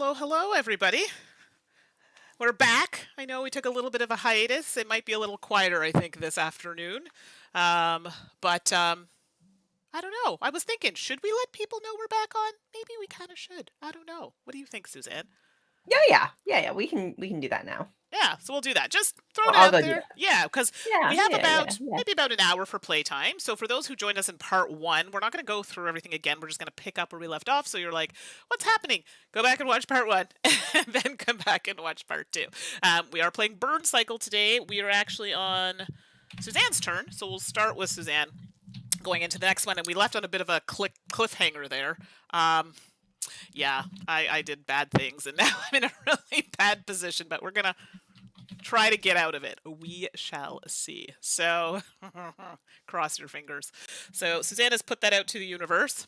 hello, hello, everybody. We're back. I know we took a little bit of a hiatus. It might be a little quieter, I think, this afternoon. Um, but I don't know. I was thinking, should we let people know we're back on? Maybe we kind of should. I don't know. What do you think, Suzanne? Yeah. We can do that now. Yeah, so we'll do that. Just throw Well, it I'll out go do there. that. Yeah, because Yeah, we have yeah, yeah, about yeah. maybe about an hour for playtime. So for those who joined us in part one, we're not going to go through everything again. We're just going to pick up where we left off. So you're like, what's happening? Go back and watch part one, and then come back and watch part two. We are playing Burncycle today. We are actually on Suzanne's turn. So we'll start with Suzanne going into the next one. And we left on a bit of a cliffhanger there. Yeah, I did bad things, and now I'm in a really bad position, but we're going to try to get out of it. We shall see. So, cross your fingers. So, Suzanne has put that out to the universe.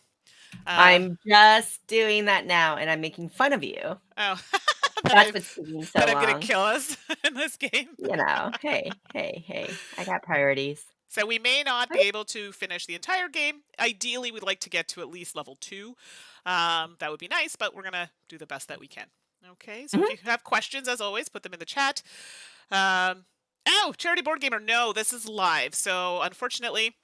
I'm just doing that now, and I'm making fun of you. Oh, That's what's taking so that I'm going to long. kill us in this game. Hey. I got priorities. So, we may not be Right? able to finish the entire game. Ideally, we'd like to get to at least level 2. That would be nice, but we're going to do the best that we can. Okay, so if Mhm. you have questions, as always, put them in the chat. Charity Board Gamer, no, this is live. So, unfortunately,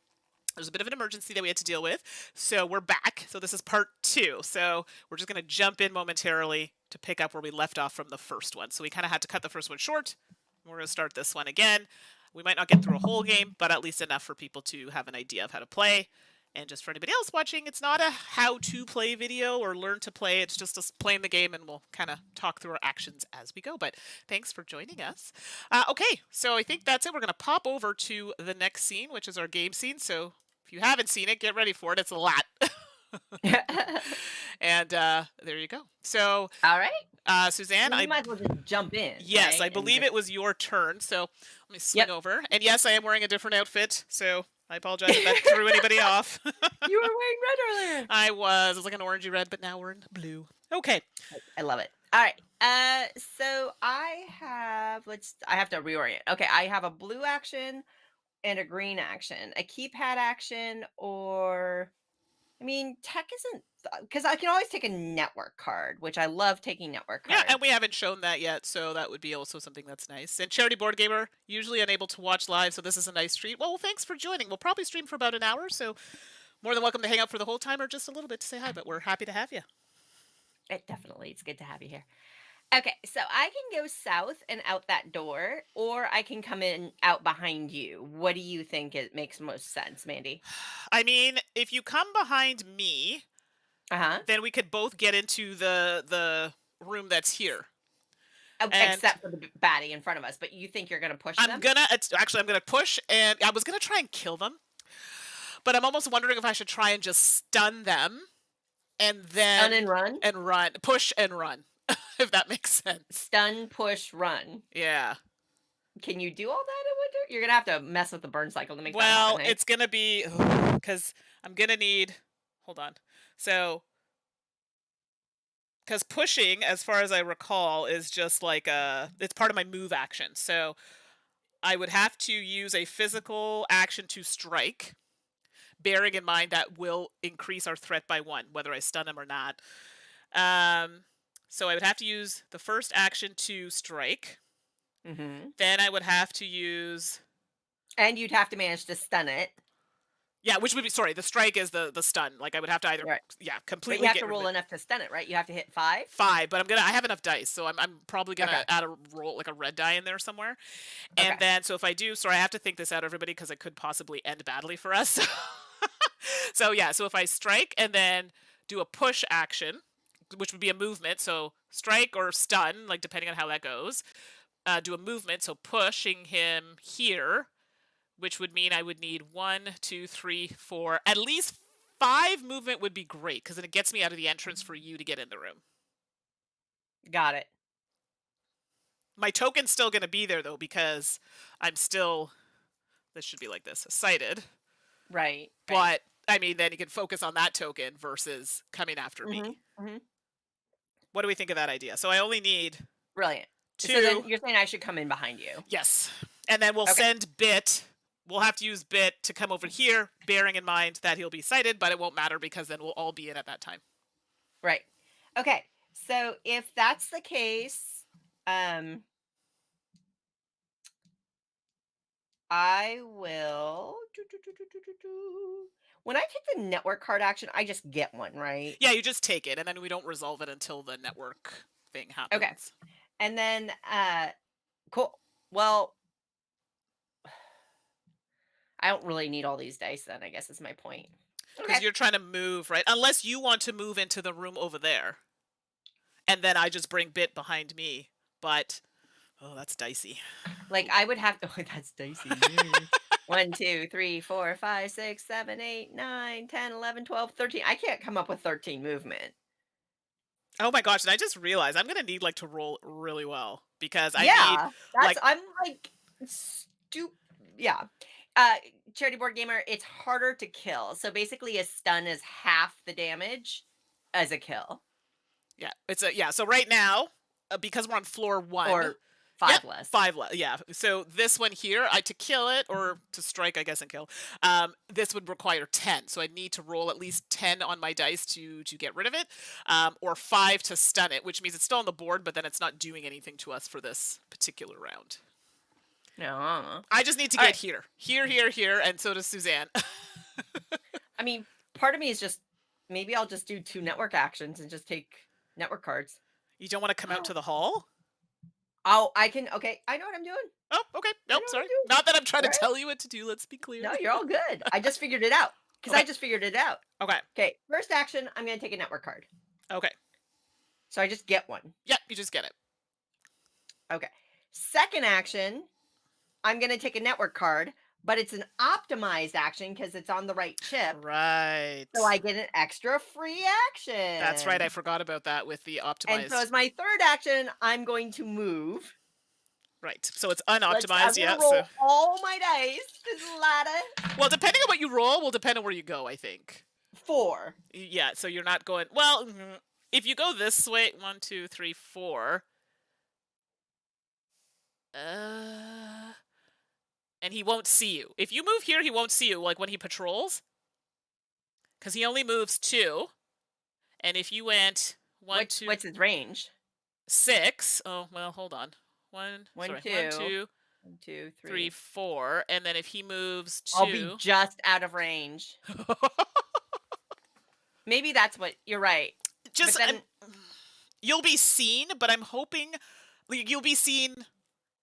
there's a bit of an emergency that we had to deal with. So, we're back. So, this is part 2. So, we're just going to jump in momentarily to pick up where we left off from the first one. So, we kind of had to cut the first one short. We're going to start this one again. We might not get through a whole game, but at least enough for people to have an idea of how to play. And just for anybody else watching, it's not a how-to-play video or learn to play. It's just us playing the game, and we'll kind of talk through our actions as we go. But thanks for joining us. Okay, so I think that's it. We're going to pop over to the next scene, which is our game scene. So if you haven't seen it, get ready for it. It's a lot. And there you go. So, All right. Suzanne, Well, you might as well just jump in, yes, right? I believe Just, it was your turn. So let me swing yep. over. And yes, I am wearing a different outfit. So I apologize if that threw anybody off. You were wearing red earlier. I was like an orangey red, but now we're in blue. Okay. I love it. All right. So I have to reorient. Okay, I have a blue action and a green action, a keypad action, or tech isn't because I can always take a network card, which I love taking network Yeah, and cards. we haven't shown that yet, so that would be also something that's nice. And Charity Board Gamer, usually unable to watch live, so this is a nice treat. Well, thanks for joining. We'll probably stream for about an hour, so more than welcome to hang out for the whole time or just a little bit to say hi, but we're happy to have you. It's good to have you here. Okay, so I can go south and out that door, or I can come in out behind you. What do you think it makes most sense, Mandy? I mean, if you come behind me, Uh huh. then we could both get into the room that's here. And Except for the baddie in front of us, but you think you're gonna push them? I'm gonna push, and I was gonna try and kill them, but I'm almost wondering if I should try and just stun them and Stun then and run. push and run, if that makes sense. Stun, push, run. Yeah. Can you do all that in winter? You're gonna have to mess with the burn cycle to make that Well, happen, hey? it's gonna be because I'm gonna need. Hold on. So, because pushing, as far as I recall, is just like it's part of my move action. So I would have to use a physical action to strike, bearing in mind that will increase our threat by 1, whether I stun him or not. So I would have to use the first action to strike. Mm-hmm. Then I would have to use. And you'd have to manage to stun it. Yeah, which would be, sorry, the strike is the stun. Like I would have to either, Right. yeah, But completely you have get to rid of roll it. enough to stun it, right? You have to hit 5. 5, but I have enough dice, so I'm probably gonna Okay. add a roll, like a red die in there somewhere. Okay. And then, so if I do, sorry, I have to think this out, everybody, because it could possibly end badly for us. So yeah, so if I strike and then do a push action, which would be a movement, so strike or stun, like depending on how that goes, do a movement, so pushing him here, which would mean I would need 1, 2, 3, 4, at least 5 movement would be great, because then it gets me out of the entrance for you to get in the room. Got it. My token's still going to be there, though, because I'm still, this should be like this, sighted. Right. But, I mean, then you can focus on that token versus coming after me. Mm-hmm. What do we think of that idea? So I only need Brilliant. 2. So then you're saying I should come in behind you. Yes. And then we'll send Bit. We'll have to use Bit to come over here, bearing in mind that he'll be sighted, but it won't matter because then we'll all be in at that time. Right. Okay. So if that's the case, um, I will. When I take the network card action, I just get one, right? Yeah, you just take it, and then we don't resolve it until the network thing Okay. happens. And then, cool. Well, I don't really need all these dice then, I guess is my point. Because Okay. you're trying to move, right? Unless you want to move into the room over there, and then I just bring Bit behind me. But oh, that's dicey. Like I would have to, oh, that's dicey. Yeah. 1, 2, 3, 4, 5, 6, 7, 8, 9, 10, 11, 12, 13. I can't come up with 13 movement. Oh my gosh! And I just realized I'm gonna need like to roll really well because I need Yeah. That's, like I'm like, stupid. Yeah. Uh, Charity board gamer, it's harder to kill. So basically, a stun is half the damage as a kill, yeah, it's a yeah. So right now, because we're on floor one, or yep, 5 less. 5 left. Yeah. So this one here, I to kill it or to strike, I guess, and kill. This would require 10. So I need to roll at least 10 on my dice to get rid of it, or 5 to stun it, which means it's still on the board, but then it's not doing anything to us for this particular round. No. I just need to All get right. here, and so does Suzanne. I mean, part of me is just maybe I'll just do 2 network actions and just take network cards. You don't want to come out to the hall? Oh, I can. Okay, I know what I'm doing. Oh, okay. I Nope, know what sorry. I'm doing. Not that I'm trying to All right. tell you what to do. Let's be clear. No, you're all good. I just figured it out because Okay. I just figured it out. Okay. Okay, first action, I'm going to take a network card. Okay. So I just get one. Yep, you just get it. Okay. Second action, I'm going to take a network card, but it's an optimized action because it's on the right chip. Right. So I get an extra free action. That's right. I forgot about that with the And so optimized. as my third action, I'm going to move. Right. So it's I'm unoptimized, going yeah. to So roll all my dice. There's a lot of well, depending on what you roll will depend on where you go, I think. 4. Yeah, so you're not going well, if you go this way, 1, 2, 3, 4. And he won't see you. If you move here, he won't see you, like when he patrols. Because he only moves 2. And if you went 1, 2, What's his range? 6. Oh, well, hold on. 1, 1, sorry, 2. 1, 2, 1, 2, 3, 3. 4. And then if he moves I'll be 2. just out of range. Maybe that's what you're right. Just, But then you'll be seen, but I'm hoping like, you'll be seen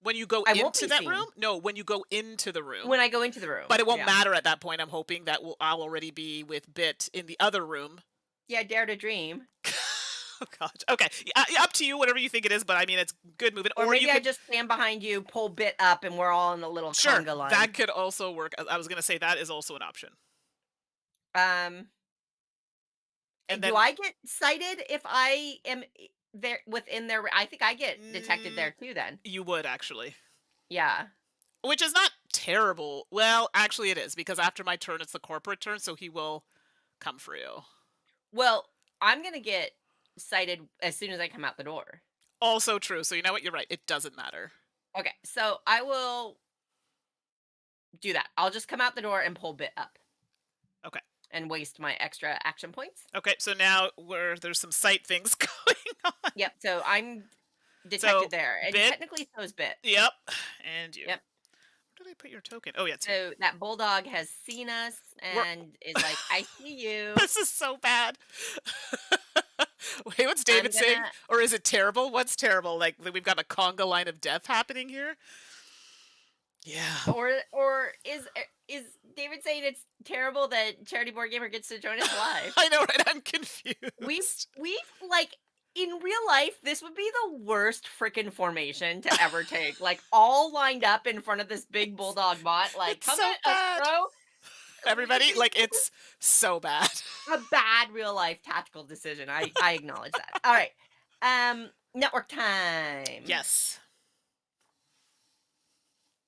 when you go I won't into be that seen. room. No, when you go into the room. When I go into the room. But it won't Yeah. matter at that point. I'm hoping that I'll already be with Bit in the other room. Yeah, dare to dream. Oh God. Okay. Up to you, whatever you think it is. But I mean, it's good moving. Or maybe you I could just stand behind you, pull Bit up, and we're all in a little sure conga line. that could also work. I was gonna say that is also an option. And then Do I get cited if I am there within their? I think I get detected there too. Then. you would actually, Yeah. which is not terrible. Well, actually, it is because after my turn, it's the corporate turn, so he will come for you. Well, I'm gonna get cited as soon as I come out the door. Also true. So you know what? You're right. It doesn't matter. Okay, so I will do that. I'll just come out the door and pull Bit up. Okay. And waste my extra action points. Okay. So now there's some sight things going on. Yep. So I'm detected So, there, and Bit. technically so is Bit. Yep. And you. Yep. Where did I put your token? Oh yeah. It's here. So that bulldog has seen us and is like, "I see you." This is so bad. Wait, what's I'm David saying? gonna. Or is it terrible? What's terrible? Like we've got a conga line of death happening here? Yeah. Or is David saying it's terrible that Charity Board Gamer gets to join us live? I know, right? I'm confused. We've like in real life, this would be the worst freaking formation to ever take. Like all lined up in front of this big bulldog bot. Like, It's come so in, bad. bro. Everybody, like it's so bad. A bad real life tactical decision. I acknowledge that. All right. Network time. Yes.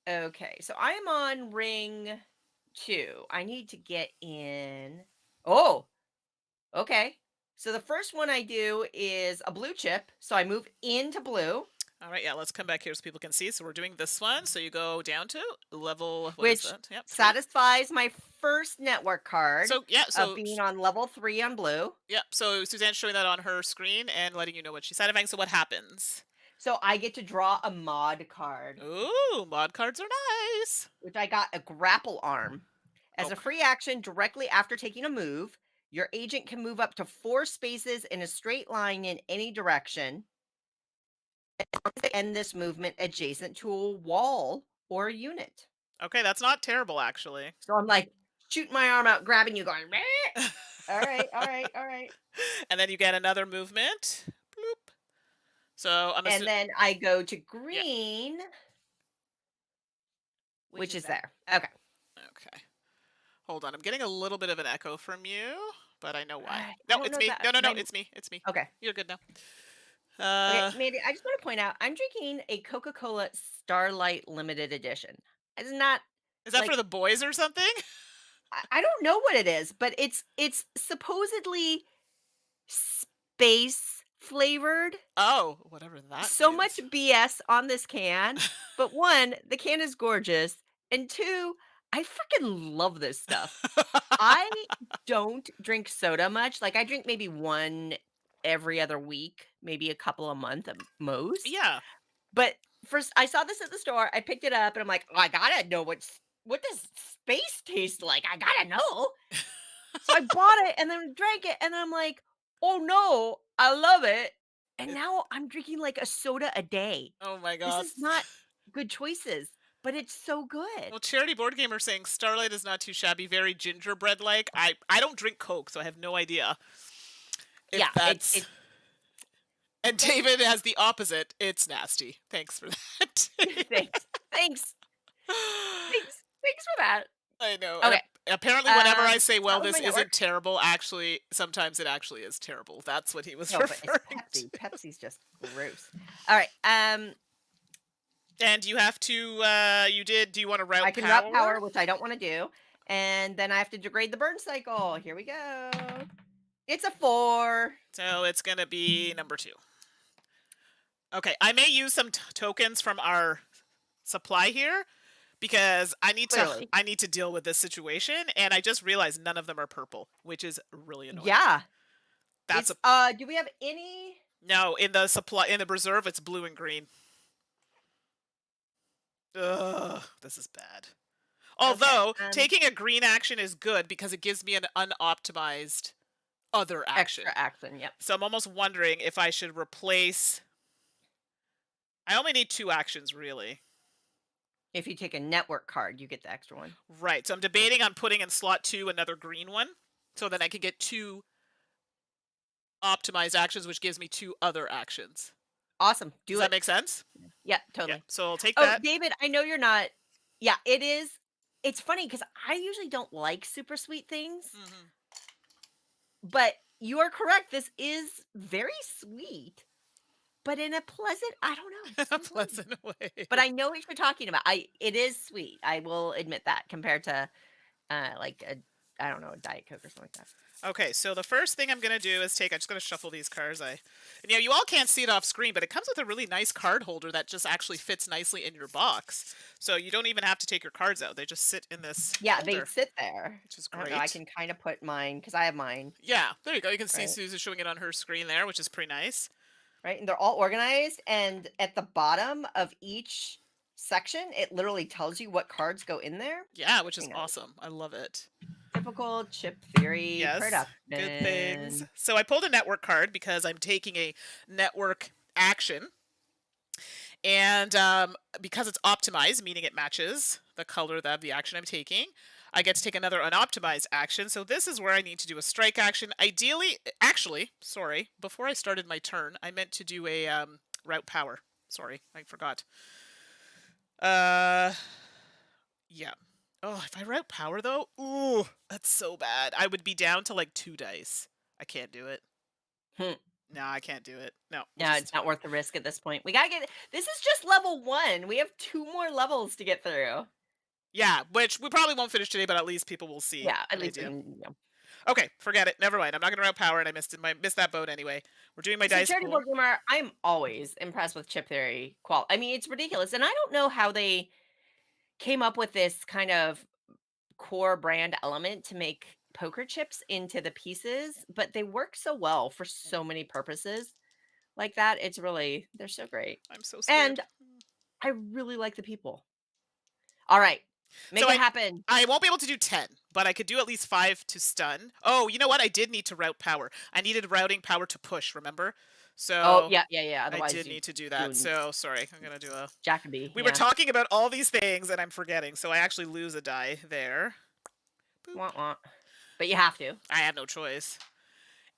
Okay. So I am on ring 2. I need to get in. Oh. Okay. So the first one I do is a blue chip. So I move into blue. All right, yeah, let's come back here so people can see. So we're doing this one. So you go down to level, what is which that? Yep, 3. satisfies my first network card So yeah, of being on level 3 on blue. yeah, so Suzanne's showing that on her screen and letting you know what she's satisfying. So what happens? So I get to draw a mod card, Ooh, mod cards are nice. which I got a grapple arm. As a Okay. free action, directly after taking a move, your agent can move up to 4 spaces in a straight line in any direction and end this movement adjacent to a wall or a unit. Okay, that's not terrible actually. So I'm like shooting my arm out, grabbing you, going, "Meh." All right, all right, all right. And then you get another movement. Bloop. So I'm And assuming, then I go to yeah. green, which is there. Okay. Okay. Hold on. I'm getting a little bit of an echo from you, but I know why. I No, don't it's know me. that No, no, no. my It's me. It's me. okay. You're good now. Okay, Uh, Mandy, I just want to point out I'm drinking a Coca-Cola Starlight limited edition. It's not is that for like the boys or something? I don't know what it is, but it's supposedly space flavored. Oh, whatever that So much means. BS on this can, but one, the can is gorgeous, and two, I freaking love this stuff. I don't drink soda much. Like I drink maybe one every other week, maybe a couple a month at most. Yeah. But first, I saw this at the store. I picked it up, and I'm like, "Oh, I gotta know what does space taste like. I gotta know." So I bought it and then drank it, and I'm like, "Oh no, I love it." And It- now I'm drinking like a soda a day. oh my This god. is not good choices, but it's so good. Well, Charity Board Gamer saying Starlight is not too shabby, very gingerbread like. I don't drink Coke, so I have no idea if Yeah, that's. it And thanks, David has the opposite. It's nasty. Thanks for that. thanks, thanks, thanks for that. I know. And Okay, apparently, whenever I so say, that well, was this my isn't network. terrible, actually, sometimes it actually is terrible. That's what he was No, but it's referring to. Pepsi. Pepsi's just gross. All right, And you have to, do you want to I route can route power? power, which I don't want to do, and then I have to degrade the burn cycle. Here we go. It's a 4. So it's going to be number 2. Okay, I may use some tokens from our supply here because Clearly. I need to deal with this situation, and I just realized none of them are purple, which is really annoying. Yeah. That's It's a do we have any no in the reserve. It's blue and green. Ugh, this is bad. okay, Although taking a green action is good because it gives me an unoptimized other action. extra action, yep. So I'm almost wondering if I should replace. I only need 2 actions really. If you take a network card, you get the extra one. Right. So I'm debating on putting in slot 2 another green one, so then I can get 2 optimized actions, which gives me 2 other actions. Awesome. Does Do that it. make sense? Yeah, Yeah. totally. So I'll take Oh, that. David, I know you're not yeah, it is it's funny because I usually don't like super sweet things, Hmm. but you are correct. This is very sweet, but in a pleasant I don't know, In just a one way. pleasant way. But I know what you're talking about. It is sweet. I will admit that compared to like a I don't know, a Diet Coke or something like that. Okay, so the first thing I'm gonna do is I'm just gonna shuffle these cards. You all can't see it off screen, but it comes with a really nice card holder that just actually fits nicely in your box. So you don't even have to take your cards out; they just sit in this Yeah, they holder, sit there. which is I don't know. I great. can kind of put mine because I have mine, Yeah, there you go. You can see right? Susan showing it on her screen there, which is pretty nice. Right. And they're all organized. And at the bottom of each section, it literally tells you what cards go in there. Yeah, which is Pretty nice. awesome. I love it. Typical chip theory Yes, good things. production. So I pulled a network card because I'm taking a network action. And because it's optimized, meaning it matches the color of the action I'm taking, I get to take another unoptimized action. So this is where I need to do a strike action. Ideally, actually, sorry, before I started my turn, I meant to do a route power. Sorry, I forgot. Yeah. Oh, if I route power though, ooh, that's so bad. I would be down to like 2 dice. I can't do it. Hmm. No, I can't do it. No, we'll No, it's not worth the risk at this point. We gotta get this is just level 1. We have 2 more levels to get through. yeah, which we probably won't finish today, but at least people will see Yeah, at an least idea. in, Okay, forget it. Never mind. I'm not gonna route power, and I missed that boat anyway. We're doing my So dice charity pool. board gamer, I'm always impressed with chip theory I mean, it's ridiculous, and I don't know how they came up with this kind of core brand element to make poker chips into the pieces, but they work so well for so many purposes like that. It's really they're so great. I'm so scared. And I really like the people. All right. So Make it happen. I won't be able to do 10, but I could do at least 5 to stun. Oh, you know what? I did need to route power. I needed routing power to push, remember? Oh, So yeah, yeah, yeah. I Otherwise did you need to do that. doing So sorry. I'm going to do a Jacoby. We were Yeah. talking about all these things and I'm forgetting. So I actually lose a die there. Boop. Wah, wah. But you have to. I have no choice.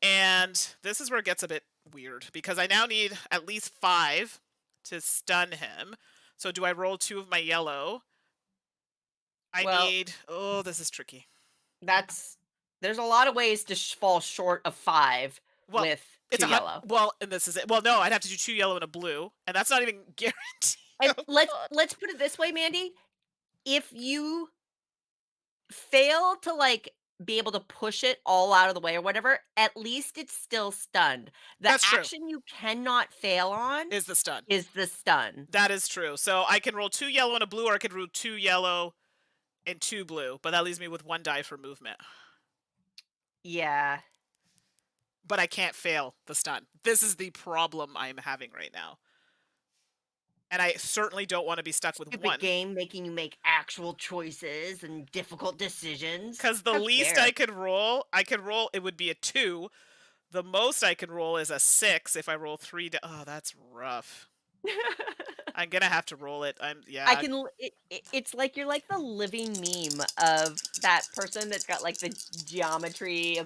And this is where it gets a bit weird because I now need at least 5 to stun him. So do I roll 2 of my yellow? Well, Oh, this is tricky. there's a lot of ways to fall short of 5 Well, with it's 2 yellow. well, and this is it. Well, no, I'd have to do 2 yellow and a blue, and that's not even guaranteed. And Oh let's god. let's put it this way, Mandy. If you fail to be able to push it all out of the way or whatever, at least it's still stunned. The That's true. action you cannot fail on Is the stun. is the stun. That is true. So I can roll 2 yellow and a blue, or I could roll 2 yellow and 2 blue, but that leaves me with 1 die for movement. Yeah. But I can't fail the stun. This is the problem I'm having right now. And I certainly don't want to be stuck with Stupid 1. game making you make actual choices and difficult decisions. Because the How least dare. I could roll, it would be a 2. The most I could roll is a 6 if I roll 3. Oh, that's rough. I'm gonna have to roll it. I can. It's like you're like the living meme of that person that's got like the geometry,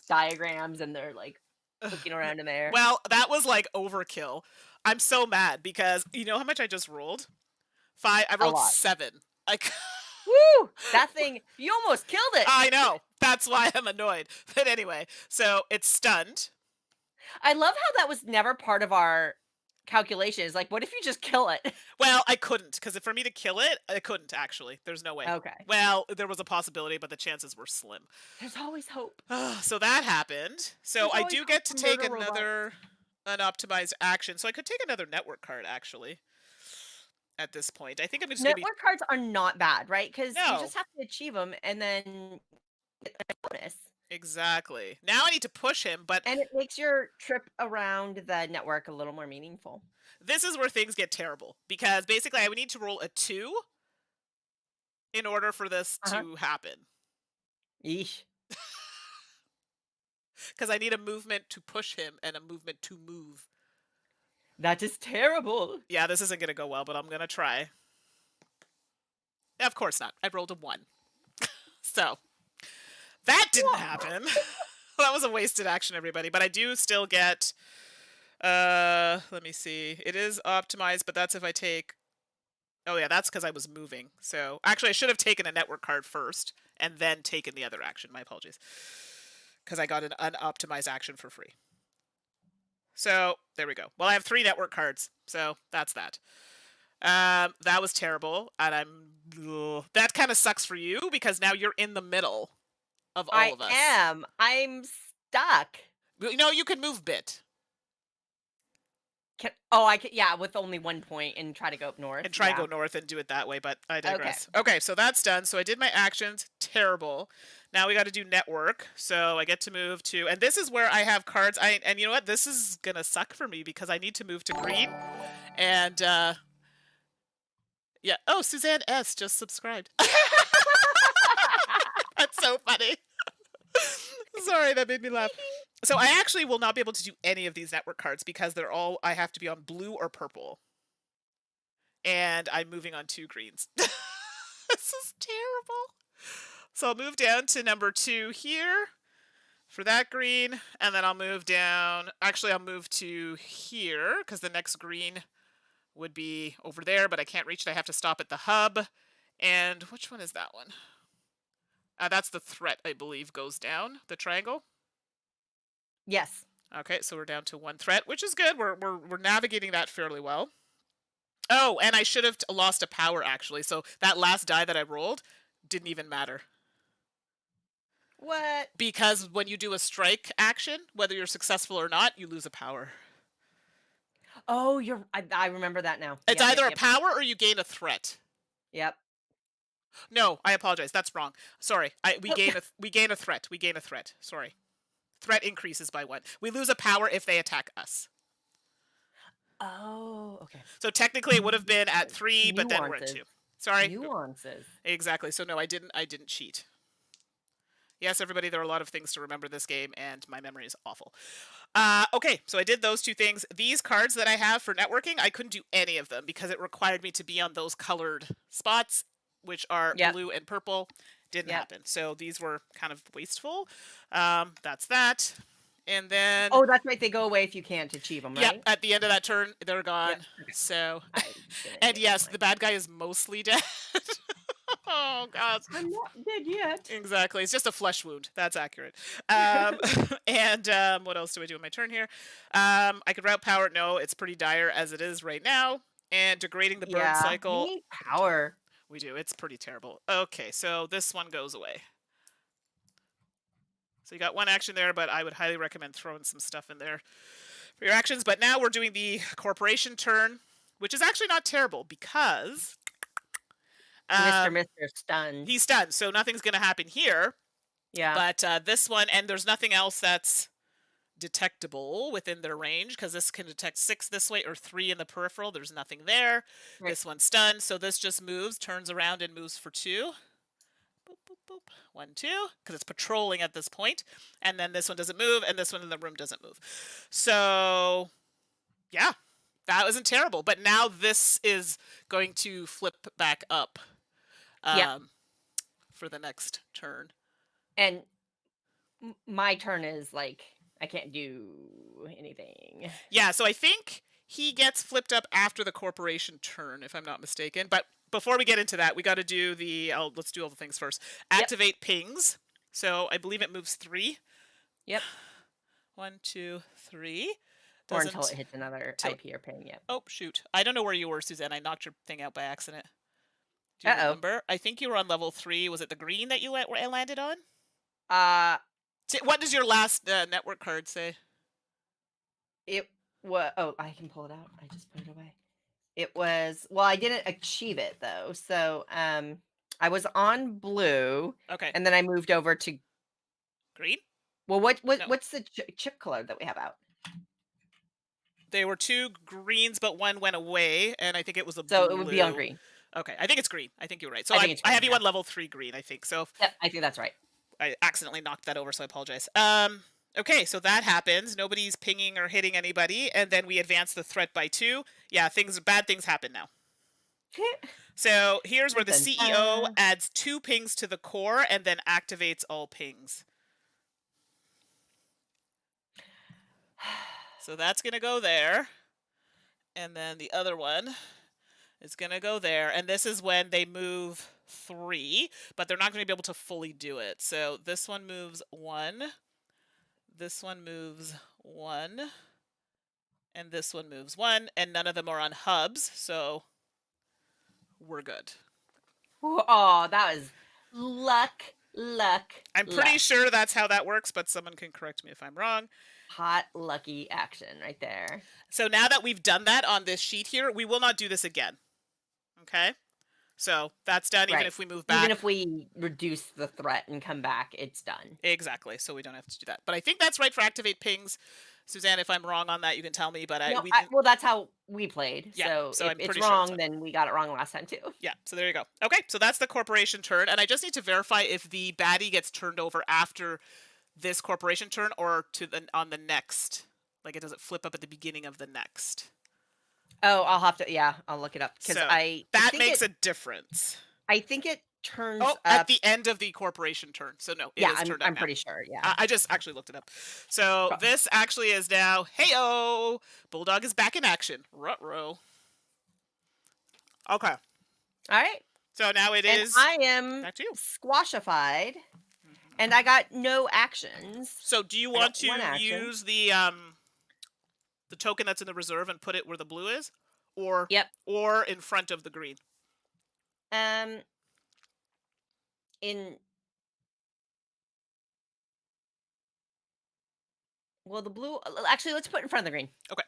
diagrams, and they're like looking around in there. Well, that was like overkill. I'm so mad because you know how much I just rolled? 5. I A rolled lot. 7. Like Woo! That thing, you almost killed it. I know. That's why I'm annoyed. But anyway, so it's stunned. I love how that was never part of our calculations. Like, what if you just kill it? Well, I couldn't because for me to kill it, I couldn't actually. There's no way. Okay. Well, there was a possibility, but the chances were slim. There's always hope. So that happened. So There's I always do hope get to for take murder robots. another unoptimized action. So I could take another network card actually. At this point, I think I'm just gonna be Network cards are not bad, right? Because you no. just have to achieve them and then get a bonus. Exactly. Now I need to push him, but And it makes your trip around the network a little more meaningful. this is where things get terrible because basically I would need to roll a 2 in order for this Uh-huh. to happen. Yeesh. Because I need a movement to push him and a movement to move. That is terrible. Yeah, this isn't going to go well, but I'm going to try. Of course not. I rolled a 1. So, that didn't happen. That was a wasted action, everybody. But I do still get... let me see. It is optimized, but that's if I take... Oh, yeah, that's because I was moving. So, actually, I should have taken a network card first and then taken the other action. My apologies. Because I got an unoptimized action for free. So, there we go. Well, I have 3 network cards. So, that's that. That was terrible. And that kind of sucks for you because now you're in the middle of all of us. I'm stuck. You know, you can move bit. I can, yeah, with only 1 point and try to go up north. And try and go north and do it that way, but I digress. Okay, so that's done. So I did my actions. Terrible. Now we got to do network. So I get to move to, and this is where I have cards. And you know what? This is gonna suck for me because I need to move to green. And yeah. Oh, Suzanne S just subscribed. That's so funny. Sorry, that made me laugh. So I actually will not be able to do any of these network cards because they're all, I have to be on blue or purple. And I'm moving on 2 greens. This is terrible. So I'll move down to number 2 here for that green. And then I'll move down. Actually, I'll move to here because the next green would be over there, but I can't reach it. I have to stop at the hub. And which one is that one? That's the threat, I believe, goes down the triangle. Yes. Okay, so we're down to 1 threat, which is good. We're navigating that fairly well. Oh, and I should have lost a power actually. So that last die that I rolled didn't even matter. What? Because when you do a strike action, whether you're successful or not, you lose a power. Oh, I remember that now. It's Yep, yep, either a yep, power or you gain a threat. yep. No, I apologize. That's wrong. Sorry. We Oh, gain a threat. We gain a threat. Sorry. Threat increases by 1. We lose a power if they attack us. oh, okay. So technically it would have been at 3, but then we're at Nuances. 2. Sorry. Nuances. Exactly. So no, I didn't cheat. Yes, everybody, there are a lot of things to remember this game, and my memory is awful. Okay, so I did those 2 things. These cards that I have for networking, I couldn't do any of them because it required me to be on those colored spots, which are Yep, blue and purple. Didn't yep. happen. So these were kind of wasteful. That's that. And then, Oh, that's right. They go away if you can't achieve them, yep, right? at the end of that turn, they're Yep. gone. Okay. So, I didn't and think of yes, mine. the bad guy is mostly dead. Oh, God. I'm not dead yet. Exactly. It's just a flesh wound. That's accurate. And what else do I do in my turn here? I could route power. No, it's pretty dire as it is right now. And degrading the burn Yeah, we cycle. need I can do. power. We do. It's pretty terrible. Okay, so this one goes away. So you got 1 action there, but I would highly recommend throwing some stuff in there for your actions. But now we're doing the corporation turn, which is actually not terrible because Mr. stunned. he's stunned. So nothing's going to happen here. Yeah. But this one, and there's nothing else that's detectable within their range because this can detect 6 this way or 3 in the peripheral. There's nothing there. Right. This one's stunned, so this just moves, turns around, and moves for 2. Boop, boop, boop. 1, 2, because it's patrolling at this point. And then this one doesn't move, and this one in the room doesn't move. So, yeah, that wasn't terrible. But now this is going to flip back up Yep. for the next turn. And my turn is like I can't do anything. Yeah, so I think he gets flipped up after the corporation turn, if I'm not mistaken. But before we get into that, we got to do the. Let's do all the things first. Yep. Activate pings. So I believe it moves 3. Yep. 1, 2, 3. Or until it hits another IP or ping. Yep. Oh shoot! I don't know where you were, Suzanne. I knocked your thing out by accident. Do you Uh remember? I think you were on level 3. Was it the green that you landed on? oh. What does your last network card say? It was. Oh, I can pull it out. I just put it away. It was. Well, I didn't achieve it though. So I was on blue. Okay. And then I moved over to Green. well, No. what's the chip color that we have out? There were 2 greens, but 1 went away, and I think it was a blue. So it would be on green. Okay, I think it's green. I think you're right. So I think it's I have green, you yeah. on level 3 green, I think. So Yep, I think that's right. I accidentally knocked that over, so I apologize. Okay, so that happens. Nobody's pinging or hitting anybody, and then we advance the threat by 2. Yeah, bad things happen now. So here's where the Dun, CEO dun. adds 2 pings to the core and then activates all pings. So that's going to go there. And then the other one is going to go there. And this is when they move 3, but they're not going to be able to fully do it. So this one moves 1. This one moves 1. And this one moves 1. And none of them are on hubs. So we're good. Oh, that was luck. I'm pretty sure that's how that works, but someone can correct me if I'm wrong. Hot, lucky action right there. So now that we've done that on this sheet here, we will not do this again. Okay? So that's done, even if we move back. Even if we reduce the threat and come back, it's done. Exactly. So we don't have to do that. But I think that's right for activate pings. Suzanne, if I'm wrong on that, you can tell me. But well, that's how we played. Yeah, so I'm if it's pretty wrong, sure then we got it wrong last time too. Yeah, so there you go. Okay, so that's the corporation turn. And I just need to verify if the baddie gets turned over after this corporation turn or on the next. Like, it doesn't flip up at the beginning of the next. Oh, I'll have to. Yeah, I'll look it up because that makes a difference. I think it turns up up at the end of the corporation turn. So no, it is turned up I'm now. pretty sure. Yeah, I just actually looked it up. So this actually is now. Hey-o, Bulldog is back in action. Ruh-roh. Okay. All right. So now it is. I am back to you. Squashified, and I got no actions. So do you want to use the token that's in the reserve and put it where the blue is, or in front of the green? In well, the blue. Actually, let's put it in front of the green, Okay.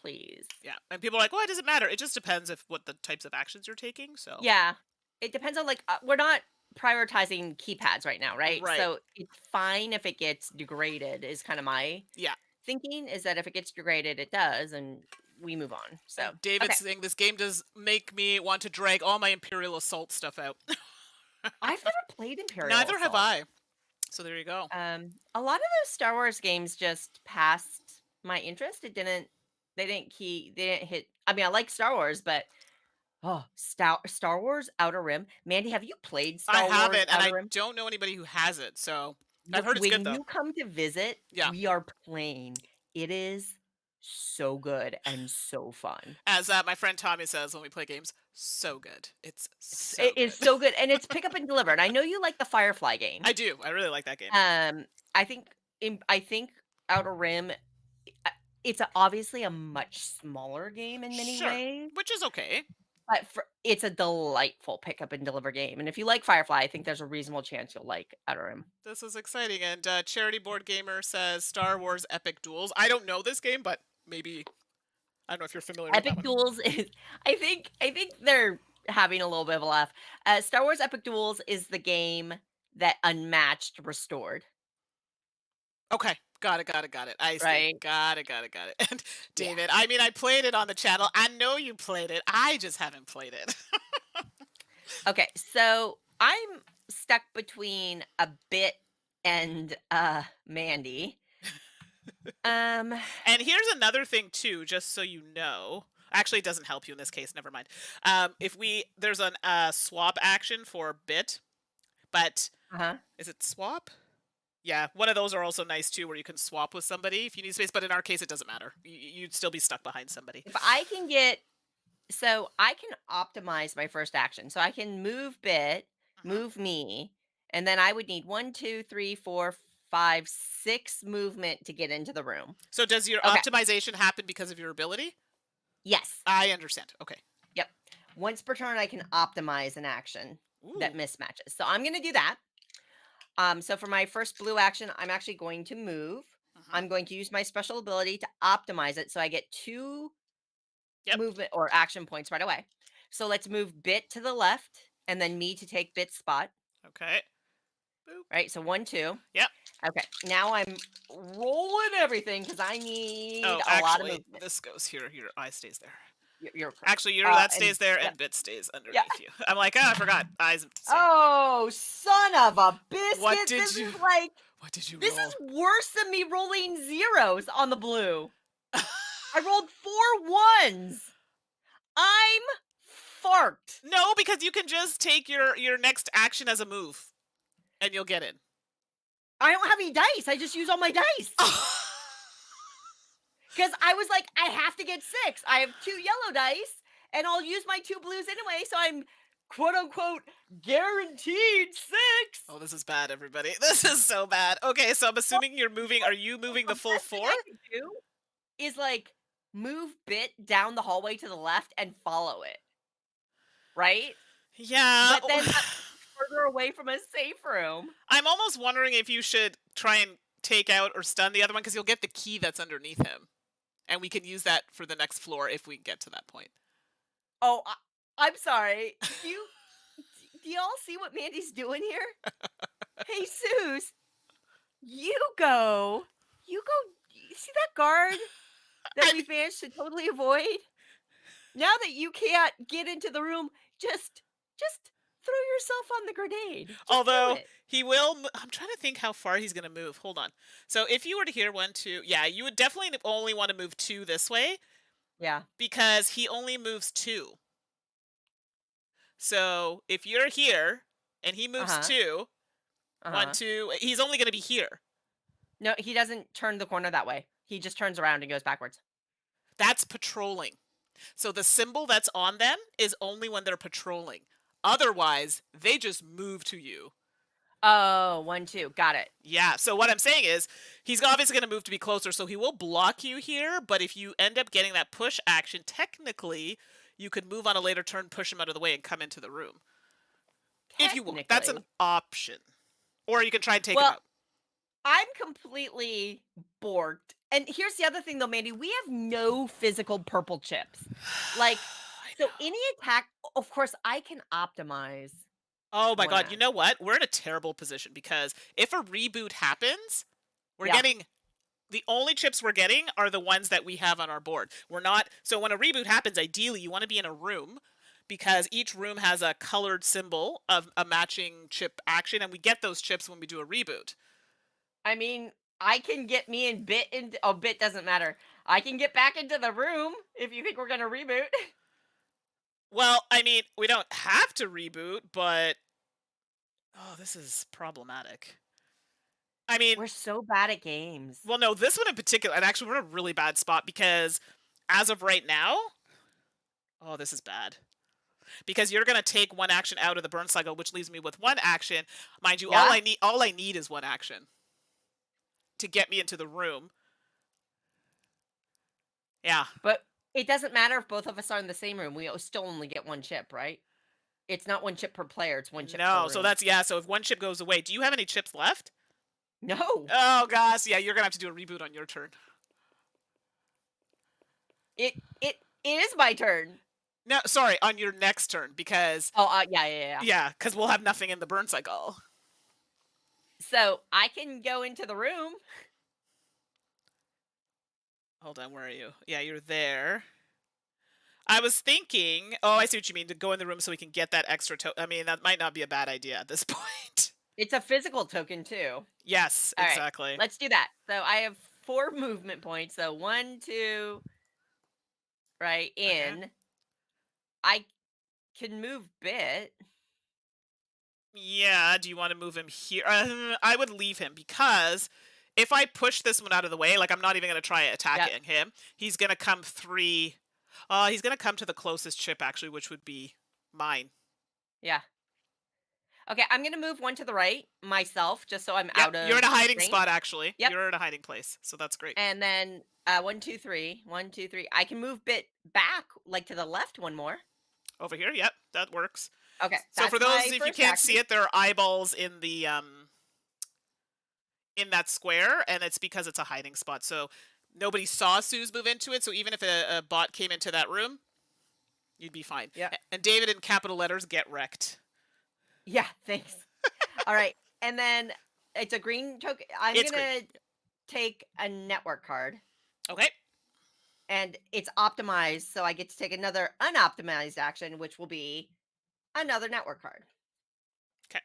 please. Yeah. And people are like, why does it matter? It just depends if what the types of actions you're taking. So Yeah, it depends on like we're not prioritizing keypads right now, right? right. So it's fine if it gets degraded. Is kind of my Yeah. thinking is that if it gets degraded, it does, and we move on. So And David's okay, saying this game does make me want to drag all my Imperial Assault stuff out. I've never played Imperial Neither have Assault. I. So there you go. A lot of those Star Wars games just passed my interest. It didn't. They didn't key. They didn't hit. I mean, I like Star Wars, but oh, Star Wars Outer Rim. Mandy, have you played I Star Wars haven't, and Outer I Rim? don't know anybody who has it. So I've heard it's good When though. you come to visit, Yeah. we are playing. It is so good and so fun. As my friend Tommy says when we play games, so good. It's so It is good. so good, and it's pick up and deliver. And I know you like the Firefly game. I do. I really like that game. Um, I think I think Outer Rim. uh, It's obviously a much smaller game in many Sure. ways, Which is okay. but it's a delightful pick up and deliver game. And if you like Firefly, I think there's a reasonable chance you'll like Outer Rim. This is exciting. And Charity Board Gamer says Star Wars Epic Duels. I don't know this game, but maybe I don't know if you're familiar with that Epic one. Duels is I think they're having a little bit of a laugh. Star Wars Epic Duels is the game that Unmatched restored, Okay. Got it, got it, got it. I see. right? Got it, got it, got it. And Yeah. David, I mean, I played it on the channel. I know you played it. I just haven't played it. Okay, so I'm stuck between a bit and Mandy. Um And here's another thing too, just so you know. Actually, it doesn't help you in this case. Never mind. If we there's an swap action for bit, but uh-huh. is it swap? Yeah, one of those are also nice too, where you can swap with somebody if you need space. But in our case, it doesn't matter. You'd still be stuck behind somebody. If I can get so I can optimize my first action. So I can move bit, Mhm. move me, and then I would need 1, 2, 3, 4, 5, 6 movement to get into the room. So does your Okay. optimization happen because of your ability? Yes. I understand. Okay. Yep. Once per turn, I can optimize an action that Ooh. mismatches. So I'm gonna do that. So for my first blue action, I'm actually going to move. Mhm. I'm going to use my special ability to optimize it. So I get 2 Yep. movement or action points right away. So let's move bit to the left and then me to take bit spot. Okay. Boop. Right. So 1, 2. Yep. Okay. Now I'm rolling everything because I need Oh, a lot of actually, movement. this goes here. Your eye stays there. You're correct. Actually, that And stays there, yep. and bit stays Yeah. underneath you. I'm like, I forgot. Eyes. Same. Oh, son of a What biscuit. did This you? is like, What did you this roll? is worse than me rolling zeros on the blue. I rolled 4 1s. I'm farked. No, because you can just take your next action as a move, and you'll get in. I don't have any dice. I just use all my dice. Because I was like, I have to get 6. I have 2 yellow dice, and I'll use my 2 blues anyway. So I'm quote unquote guaranteed 6. Oh, this is bad, everybody. This is so bad. Okay, so I'm assuming you're moving. Are you moving the full Best thing 4? I could do is like move bit down the hallway to the left and follow it. Right? Yeah. But then that's further away from a safe room. I'm almost wondering if you should try and take out or stun the other one because you'll get the key that's underneath him, and we can use that for the next floor if we get to that point. Oh, I'm sorry. Do y'all see what Mandy's doing here? Hey, Suze, you go. You see that guard that I we've managed to totally avoid? Now that you can't get into the room, just throw yourself on the grenade. Just do Although it. he will, I'm trying to think how far he's going to move. Hold on. So if you were to hear 1, 2, yeah, you would definitely only want to move 2 this way Yeah. because he only moves 2. So if you're here and he moves Uh-huh. 2, 1, Uh-huh. 2, he's only going to be here. No, he doesn't turn the corner that way. He just turns around and goes backwards. That's patrolling. So the symbol that's on them is only when they're patrolling. Otherwise, they just move to you. Oh, 1, 2. Got it. Yeah, so what I'm saying is he's obviously going to move to be closer, so he will block you here, but if you end up getting that push action, technically, you could move on a later turn, push him out of the way, and come into the room. If you want. That's an Technically. option. Or you can try and take him Well, out. I'm completely bored. And here's the other thing though, Mandy, we have no physical purple chips. Like, I so know. any attack, of course, I can optimize Oh my one god, you action. know what? We're in a terrible position because if a reboot happens, we're Yeah. getting the only chips we're getting are the ones that we have on our board. We're not so when a reboot happens, ideally you want to be in a room because each room has a colored symbol of a matching chip action and we get those chips when we do a reboot. I mean, I can get me and Bit into oh, Bit doesn't matter. I can get back into the room if you think we're gonna reboot. Well, I mean, we don't have to reboot, but oh, this is problematic. I mean, We're so bad at games. well, no, this one in particular, and actually we're in a really bad spot because as of right now, oh, this is bad. Because you're gonna take one action out of the burn cycle, which leaves me with one action. Mind you, Yeah? all I need is one action to get me into the room. Yeah. But it doesn't matter if both of us are in the same room. Still only get one chip, right? It's not one chip per player, it's one chip per No, so room. that's yeah, so if one chip goes away, do you have any chips left? No. Oh gosh, yeah, you're gonna have to do a reboot on your turn. It is my turn. No, sorry, on your next turn, because Oh, yeah, yeah, yeah. yeah, because we'll have nothing in the burn cycle. So, I can go into the room. Hold on, where are you? Yeah, you're there. I was thinking, oh, I see what you mean, to go in the room so we can get that extra I mean, that might not be a bad idea at this point. It's a physical token too. Yes, Alright, exactly. let's do that. So, I have 4 movement points, so 1, 2, right, Okay. in. I can move Bit. Yeah, do you want to move him here? I would leave him because if I push this one out of the way, like I'm not even going to try Yep, attacking him, he's going to come three. He's going to come to the closest chip actually, which would be mine. yeah. Okay, I'm gonna move 1 to the right, myself, just so I'm Yep, out you're in of a hiding range. spot actually. Yep, You're in a hiding place, so that's great. and then, 1, 2, 3. 1, 2, 3. I can move Bit back, like, to the left one more. Over here, yep, that works. Okay, So for that's those my if you first can't action. see it, there are eyeballs in that square, and it's because it's a hiding spot. So nobody saw Suze move into it. So even if a bot came into that room, you'd be fine. Yep. And David in capital letters, get wrecked. Yeah, thanks. Alright, and then it's a green token. I'm It's green. gonna take a network card, Okay. and it's optimized, so I get to take another unoptimized action, which will be another network card. Okay.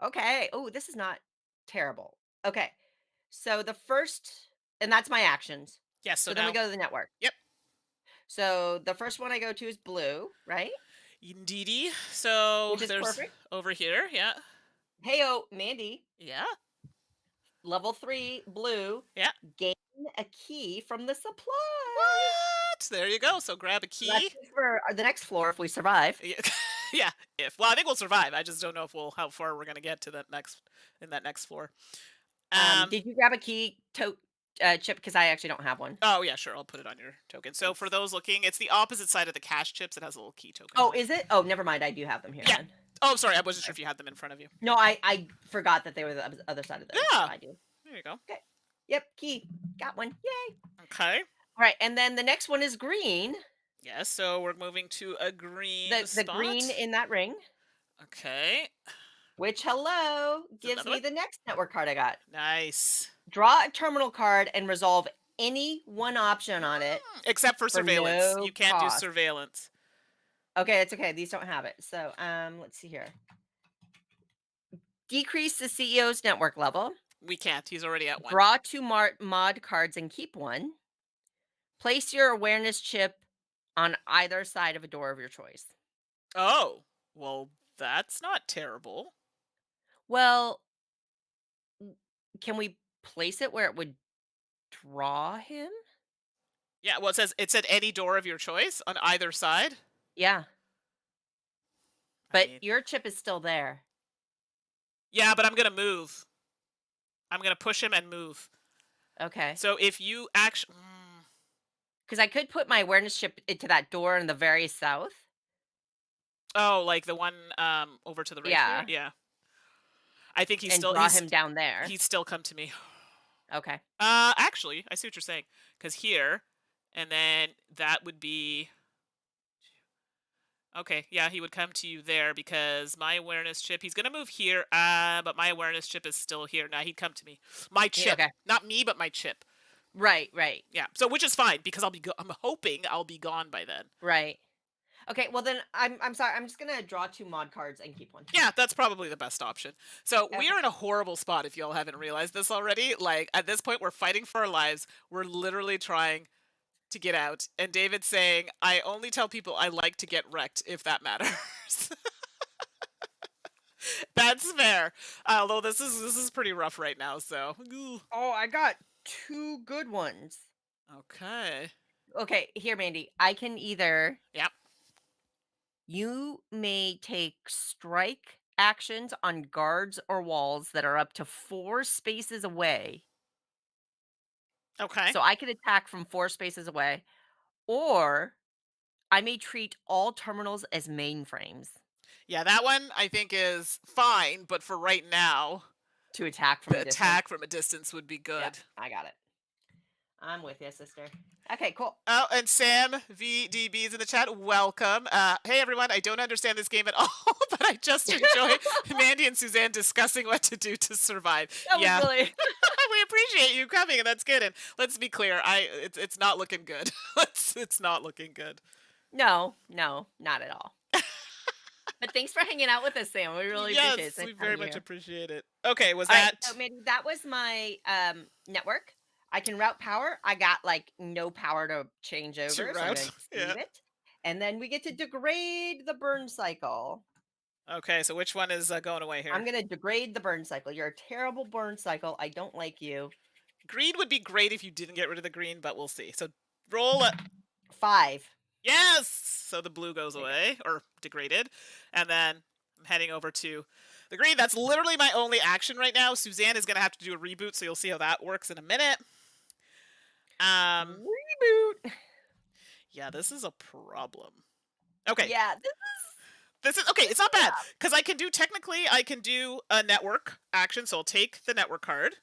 Okay. Oh, this is not terrible. Okay. So the first and that's my actions. Yes. So So then we now, go to the network. yep. So the first one I go to is blue, right? Indeedy. So Which is there's perfect. over here. Yeah. Heyo, Mandy, Yeah. level 3 blue, Yeah. gain a key from the supply. What? There you go. So grab a So that's key. good for the next floor if we survive. Yeah. Yeah. If well, I think we'll survive. I just don't know if we'll how far we're gonna get to that next in that next floor. Did you grab a key chip? Because I actually don't have one. Oh yeah, sure. I'll put it on your token. So for Thanks. those looking, it's the opposite side of the cash chips. It has a little key token Oh, on it. is it? Oh, never mind. I do have them here Yeah. then. Oh, sorry. I wasn't sure if you had them in front of you. No, I forgot that they were the other side of those. So Yeah. I do. There you go. Okay. Yep, key. Got one. Yay. Okay. All right, and then the next one is green. Yes. So we're moving to a green The green spot. in that ring, Okay. which hello Is it gives another me one? the next network card I got. Nice. Draw a terminal card and resolve any one option on it Except for for surveillance. You no can't do cost. surveillance. Okay, it's okay. These don't have it. So, let's see here. Decrease the CEO's network level. We can't. He's already at one. Draw two mod cards and keep one. Place your awareness chip on either side of a door of your choice. Oh. Well, that's not terrible. Well, can we place it where it would draw him? Yeah. Well, it said any door of your choice on either side. Yeah, I but mean, your chip is still there. yeah, but I'm gonna move. I'm gonna push him and move. Okay. So if you actually, Because I could put my awareness chip into that door in the very south. oh, like the one over to the right here, Yeah. yeah. I think and draw him down there. he's still come to me. Okay. Actually, I see what you're saying. Because here, and then that would be okay. Yeah, he would come to you there because my awareness chip. He's gonna move here. But my awareness chip is still here. Now he'd come to me. My Yeah, chip, okay. not me, but my chip. Right, right, Yeah. So which is fine because I'm hoping I'll be gone by then. right. Okay, well then I'm sorry. I'm just gonna draw 2 mod cards and keep one. Yeah, that's probably the best option. So we Okay. are in a horrible spot if y'all haven't realized this already. Like at this point, we're fighting for our lives. We're literally trying to get out. And David's saying, I only tell people I like to get wrecked if that matters. That's fair. Although this is pretty rough right now, so ooh. Oh, I got 2 good ones. Okay. Okay, here, Mandy. I can either Yep. you may take strike actions on guards or walls that are up to 4 spaces away. Okay. So I could attack from 4 spaces away, or I may treat all terminals as mainframes Yeah, that one I think is fine, but for right now, to attack from the a distance. attack from a distance would be Yep, good. I got it. I'm with you, sister. Okay, cool. Oh, and Sam VDB is in the chat. Welcome. Hey, everyone. I don't understand this game at all, but I just enjoy Mandy and Suzanne discussing what to do to survive. That was Yeah, really we appreciate you coming, and that's good. And let's be clear, it's not looking good. It's not looking good. No, no, not at all. But thanks for hanging out with us, Sam. We really appreciate it. Yes, It's nice we very having you much here. appreciate it. Okay, was All right, that so Mandy, that was my network. I can route power. I got like no power to change two over, so I'm going routes? to just Yeah. leave it. And then we get to degrade the burn cycle. Okay, so which one is going away here? I'm going to degrade the burn cycle. You're a terrible burn cycle. I don't like you. Green would be great if you didn't get rid of the green, but we'll see. So roll a 5. yes. So the blue goes There you go. away or degraded, and then I'm heading over to the green. That's literally my only action right now. Suzanne is gonna have to do a reboot, so you'll see how that works in a minute. Reboot. Yeah, this is a problem. Okay, Yeah, this is okay. this It's is not bad rough. because I can do a network action. So I'll take the network card.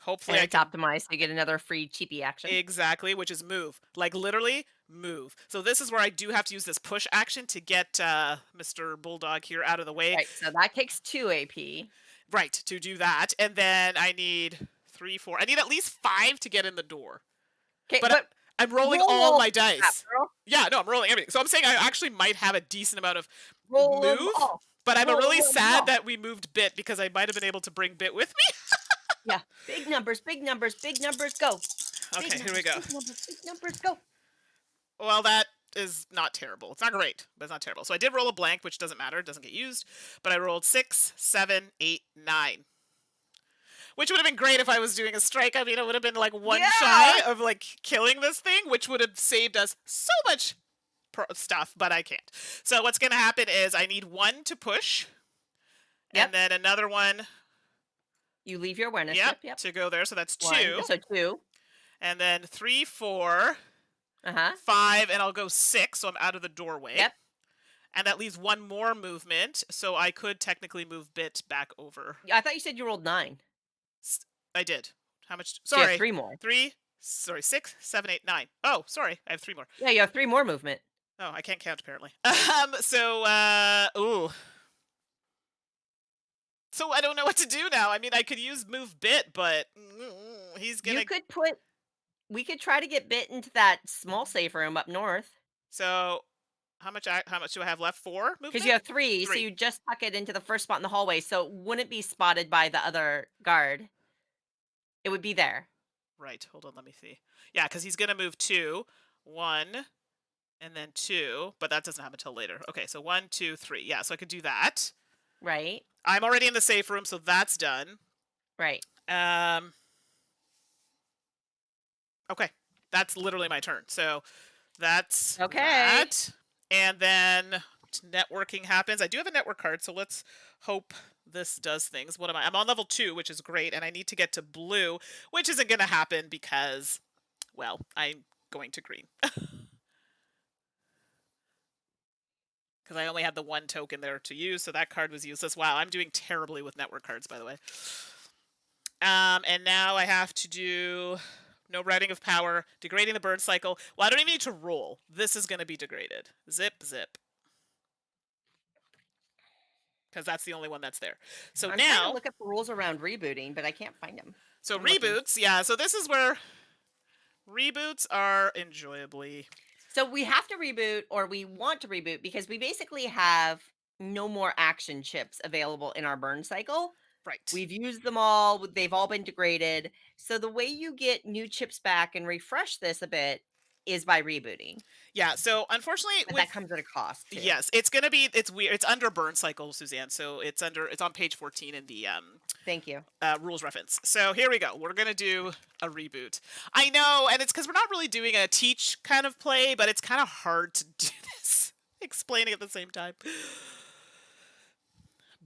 Hopefully, And I it's can optimized so you get another free cheapy action. exactly, which is move. Like literally move. So this is where I do have to use this push action to get Mr. Bulldog here out of the way. Right, so that takes 2 AP. Right, to do that. And then I need 3, 4. I need at least 5 to get in the door. Okay, But but I'm rolling roll all all my crap, dice. girl. Yeah, no, I'm rolling everything. So I'm saying I actually might have a decent amount of Roll them move, all. but I'm Roll really 'em sad all. that we moved Bit because I might have been able to bring Bit with me. Yeah, big numbers, big numbers, big numbers, go. Big Okay, here we numbers, go. big numbers, big numbers, go. Well, that is not terrible. It's not great, but it's not terrible. So I did roll a blank, which doesn't matter. It doesn't get used. But I rolled 6, 7, 8, 9. Which would have been great if I was doing a strike. I mean, it would have been like one Yeah. shy of like killing this thing, which would have saved us so much stuff, but I can't. So what's going to happen is I need 1 to push, Yep. and then another one, You leave your awareness yep, chip. Yep. to go there. So that's 2. 1. So 2. And then 3, 4, Uh-huh. 5, and I'll go 6, so I'm out of the doorway. Yep. And that leaves 1 more movement, so I could technically move Bit back over. I thought you said you rolled 9. I did. How much? So you have Sorry. 3 more. 3, sorry, 6, 7, 8, 9. Oh, sorry. I have 3 more. Yeah, you have 3 more movement. Oh, I can't count apparently. Ooh. So I don't know what to do now. I mean, I could use move Bit, but he's gonna. You could put we could try to get Bit into that small safe room up north. So how much do I have left? 4 movement? Because you have 3, so 3. you just tuck it into the first spot in the hallway, so it wouldn't be spotted by the other guard. It would be there. Right. Hold on. Let me see. Yeah, because he's gonna move 2, 1, and then 2, but that doesn't happen until later. Okay, so 1, 2, 3. Yeah, so I could do that. Right? I'm already in the safe room, so that's done. Right. Okay, that's literally my turn. So that's Okay. that. And then networking happens. I do have a network card, so let's hope this does things. What am I? I'm on level 2, which is great, and I need to get to blue, which isn't going to happen because, well, I'm going to green. because I only had the one token there to use, so that card was useless. Wow, I'm doing terribly with network cards, by the way. And now I have to do no writing of power, degrading the burn cycle. Well, I don't even need to roll. This is going to be degraded. Zip, zip. Because that's the only one that's there. So I'm trying to now, look up the rules around rebooting, but I can't find them. so I'm looking. reboots, yeah. So this is where reboots are enjoyably. So we have to reboot, or we want to reboot, because we basically have no more action chips available in our burn cycle. Right. We've used them all. They've all been degraded. So the way you get new chips back and refresh this a bit is by rebooting. Yeah, so unfortunately But with that comes at a cost too. yes, it's going to be it's weird. It's under burn cycle, Suzanne. So it's on page 14 in the Thank you. rules reference. So here we go. We're going to do a reboot. I know, and it's cuz we're not really doing a teach kind of play, but it's kind of hard to do this explaining at the same time.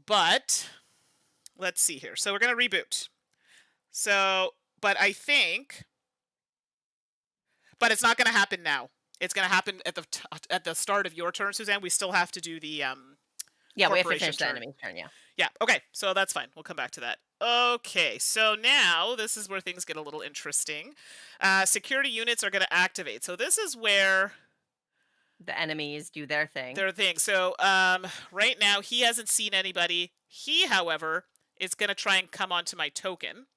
But let's see here. So we're going to reboot. So, but I think but it's not going to happen now. It's going to happen at the start of your turn, Suzanne. We still have to do the Yeah, we have to corporation finish the turn. enemy's turn. Yeah. Yeah. Okay. So that's fine. We'll come back to that. Okay. So now this is where things get a little interesting. Security units are going to activate. So this is where The enemies do their thing. their thing. So right now he hasn't seen anybody. He, however, is going to try and come onto my token.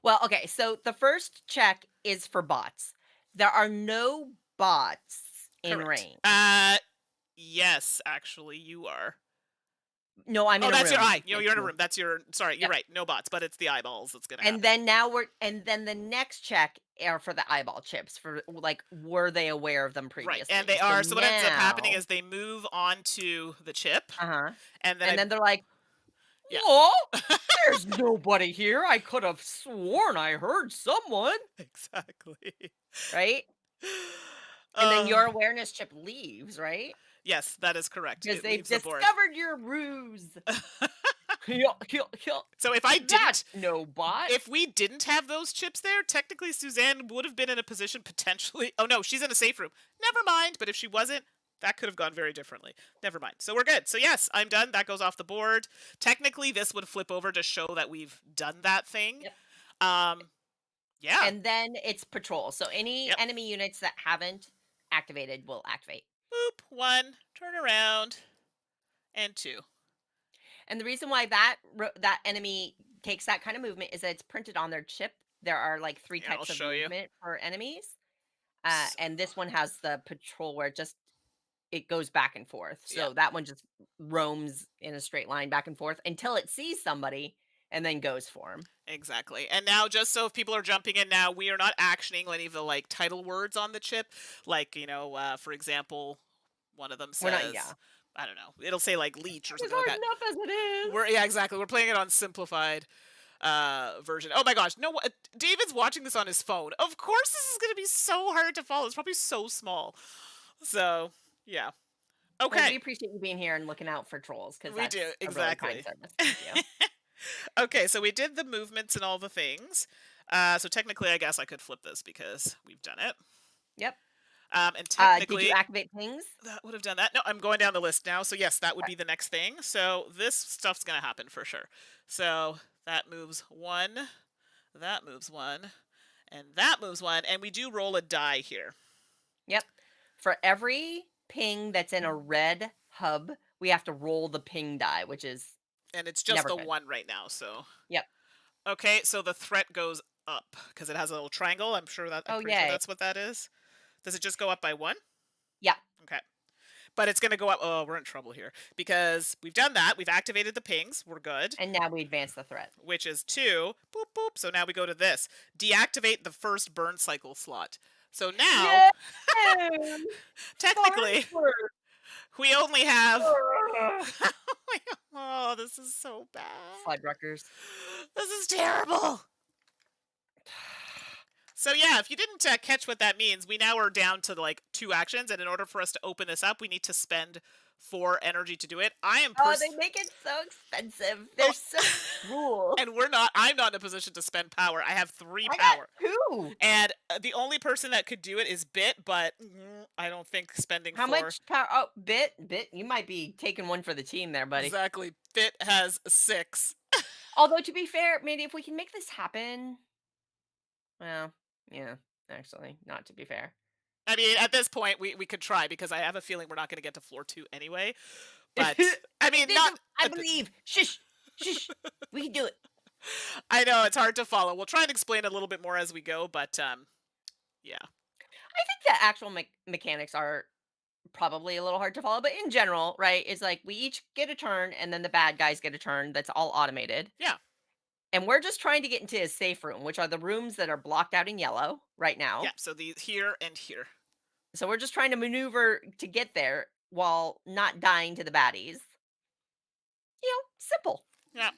Well, okay. So the first check is for bots. There are no bots in Correct. range. Yes, actually, you are. No, I'm in Oh, a that's your room. eye. You're in a you. room. That's your. Sorry, you're Yep. right. No bots, but it's the eyeballs that's gonna happen. And then the next check are for the eyeball chips, for like, were they aware of them previously? Right, and they are. So what ends up happening now- is they move onto the chip, Uh-huh. and then And then they're like, Yeah. "What? There's nobody here. I could have sworn I heard someone." exactly. Right? And then your Uh, awareness chip leaves, right? yes, that is correct. Because It they've leaves the board. discovered your ruse. So if I didn't, That's no bot. if we didn't have those chips there, technically Suzanne would have been in a position potentially. Oh no, she's in a safe room. Never mind. But if she wasn't, that could have gone very differently. Never mind. So we're good. So yes, I'm done. That goes off the board. Technically, this would flip over to show that we've done that thing. Yep. Yeah. And then it's patrol. So any Yep. enemy units that haven't activated will activate. Boop. 1. Turn around. And 2. And the reason why that enemy takes that kind of movement is that it's printed on their chip. There are like 3 Here, I'll types of show you. movement for enemies. S- And this one has the patrol where it goes back and forth. So Yeah. that one just roams in a straight line back and forth until it sees somebody and then goes for them. Exactly. And now, just so if people are jumping in now, we are not actioning any of the like title words on the chip. Like, for example, one of them We're says, not, yeah. I don't know, it'll say like leech or It's something like hard that. enough as it is. Yeah, exactly. We're playing it on simplified version. Oh my gosh. No, David's watching this on his phone. Of course this is going to be so hard to follow. It's probably so small. So, yeah. Okay. Well, we appreciate you being here and looking out for trolls, because We do, exactly. Really kind service. Thank you. Okay, so we did the movements and all the things. So technically, I guess I could flip this because we've done it. Yep. And Did technically, you activate pings? that would have done that. No, I'm going down the list now. So yes, that would be the next thing. So this stuff's going to happen for sure. So that moves 1, that moves 1, and that moves 1. And we do roll a die here. Yep. For every ping that's in a red hub, we have to roll the ping die, which is And it's just never the good. 1 right now. So Yep. Okay, so the threat goes up because it has a little triangle. I'm sure that. I'm Oh, pretty sure yay. that's what that is. Does it just go up by 1? Yeah. Okay. But it's going to go up. Oh, we're in trouble here because we've done that. We've activated the pings. We're good. And now we advance the threat. Which is 2. Boop, boop. So now we go to this. Deactivate the first burn cycle slot. So now, technically, we only have... Oh, this is so bad. Fuddruckers. This is terrible. So yeah, if you didn't catch what that means, we now are down to like 2 actions, and in order for us to open this up, we need to spend 4 energy to do it. I am Oh, they make it so expensive. oh, They're so cruel. and we're not. I'm not in a position to spend power. I have 3 power, I got 2. and the only person that could do it is Bit, but I don't think spending How 4. much power? Oh, Bit, you might be taking one for the team there, buddy. Exactly. Bit has 6. Although to be fair, maybe if we can make this happen, well, yeah, actually, not to be fair. I mean, at this point, we could try because I have a feeling we're not going to get to floor 2 anyway. But I mean, not. I believe. Shush, shush. We can do it. I know it's hard to follow. We'll try and explain a little bit more as we go, but yeah, I think the actual mechanics are probably a little hard to follow, but in general, right? It's like we each get a turn, and then the bad guys get a turn. That's all automated, yeah, and we're just trying to get into a safe room, which are the rooms that are blocked out in yellow right yeah. now. So these here and here. So we're just trying to maneuver to get there while not dying to the baddies. Simple. Yeah.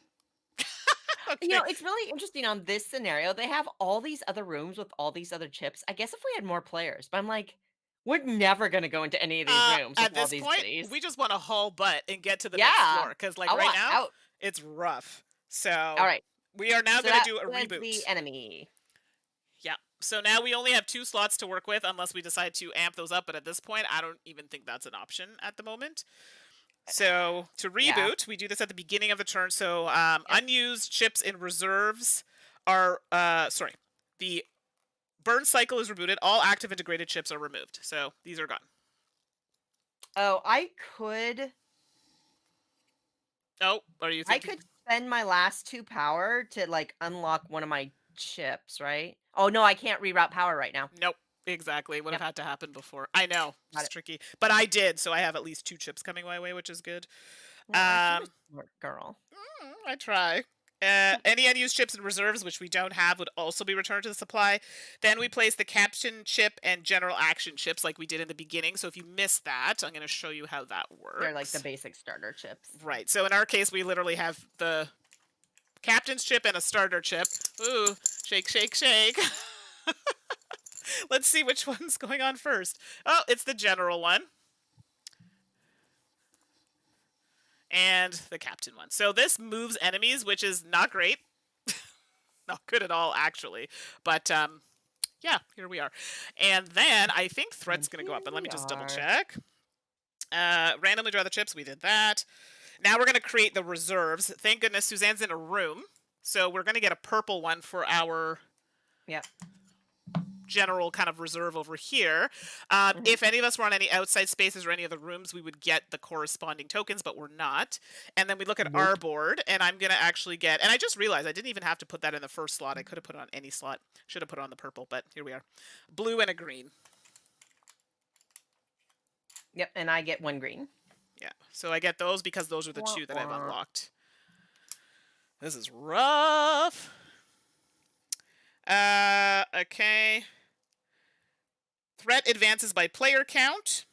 Okay. It's really interesting on this scenario. They have all these other rooms with all these other chips. I guess if we had more players, but I'm like, we're never gonna go into any of these rooms with At all this these point, goodies. we just want to haul butt and get to the next Yeah, floor because, like, I right want now, out. it's rough. All So right, we are now so going to that do a was reboot. the enemy. Yeah. So now we only have 2 slots to work with unless we decide to amp those up. But at this point, I don't even think that's an option at the moment. So to Yeah. reboot, we do this at the beginning of the turn. So Yep. unused chips in reserves are sorry. The burn cycle is rebooted. All active integrated chips are removed. So these are gone. Oh, I could. Oh, are you I thinking? could spend my last 2 power to like unlock one of my chips, right? Oh no, I can't reroute power right now. Nope. Exactly. Would have Yep, had to happen before. I know. got It's it. tricky. But I did, so I have at least 2 chips coming my way, which is good. Well, aren't you a Um smart girl? I try. Any unused chips in reserves, which we don't have, would also be returned to the supply. Then we place the captain chip and general action chips like we did in the beginning. So if you missed that, I'm going to show you how that They're like the works. basic starter chips. Right. So in our case, we literally have the captain's chip and a starter chip. Ooh, shake, shake, shake. Let's see which one's going on first. Oh, it's the general one. And the captain one. So this moves enemies, which is not great. Not good at all, actually. But yeah, here we are. And then I think threat's And going to go here up. But let we me just double are. check. Randomly draw the chips. We did that. Now we're going to create the reserves. Thank goodness Suzanne's in a room. So we're going to get a purple one for our Yep. general kind of reserve over here. If any of us were on any outside spaces or any other rooms, we would get the corresponding tokens, but we're not. And then we look at our Nope. board, and I'm going to actually get, and I just realized I didn't even have to put that in the first slot. I could have put it on any slot. Should have put it on the purple, but here we are. Blue and a green. Yep. And I get 1 green. Yeah, so I get those because those are the Wah, 2 that I've wah. unlocked. This is rough. Okay. Threat advances by player count.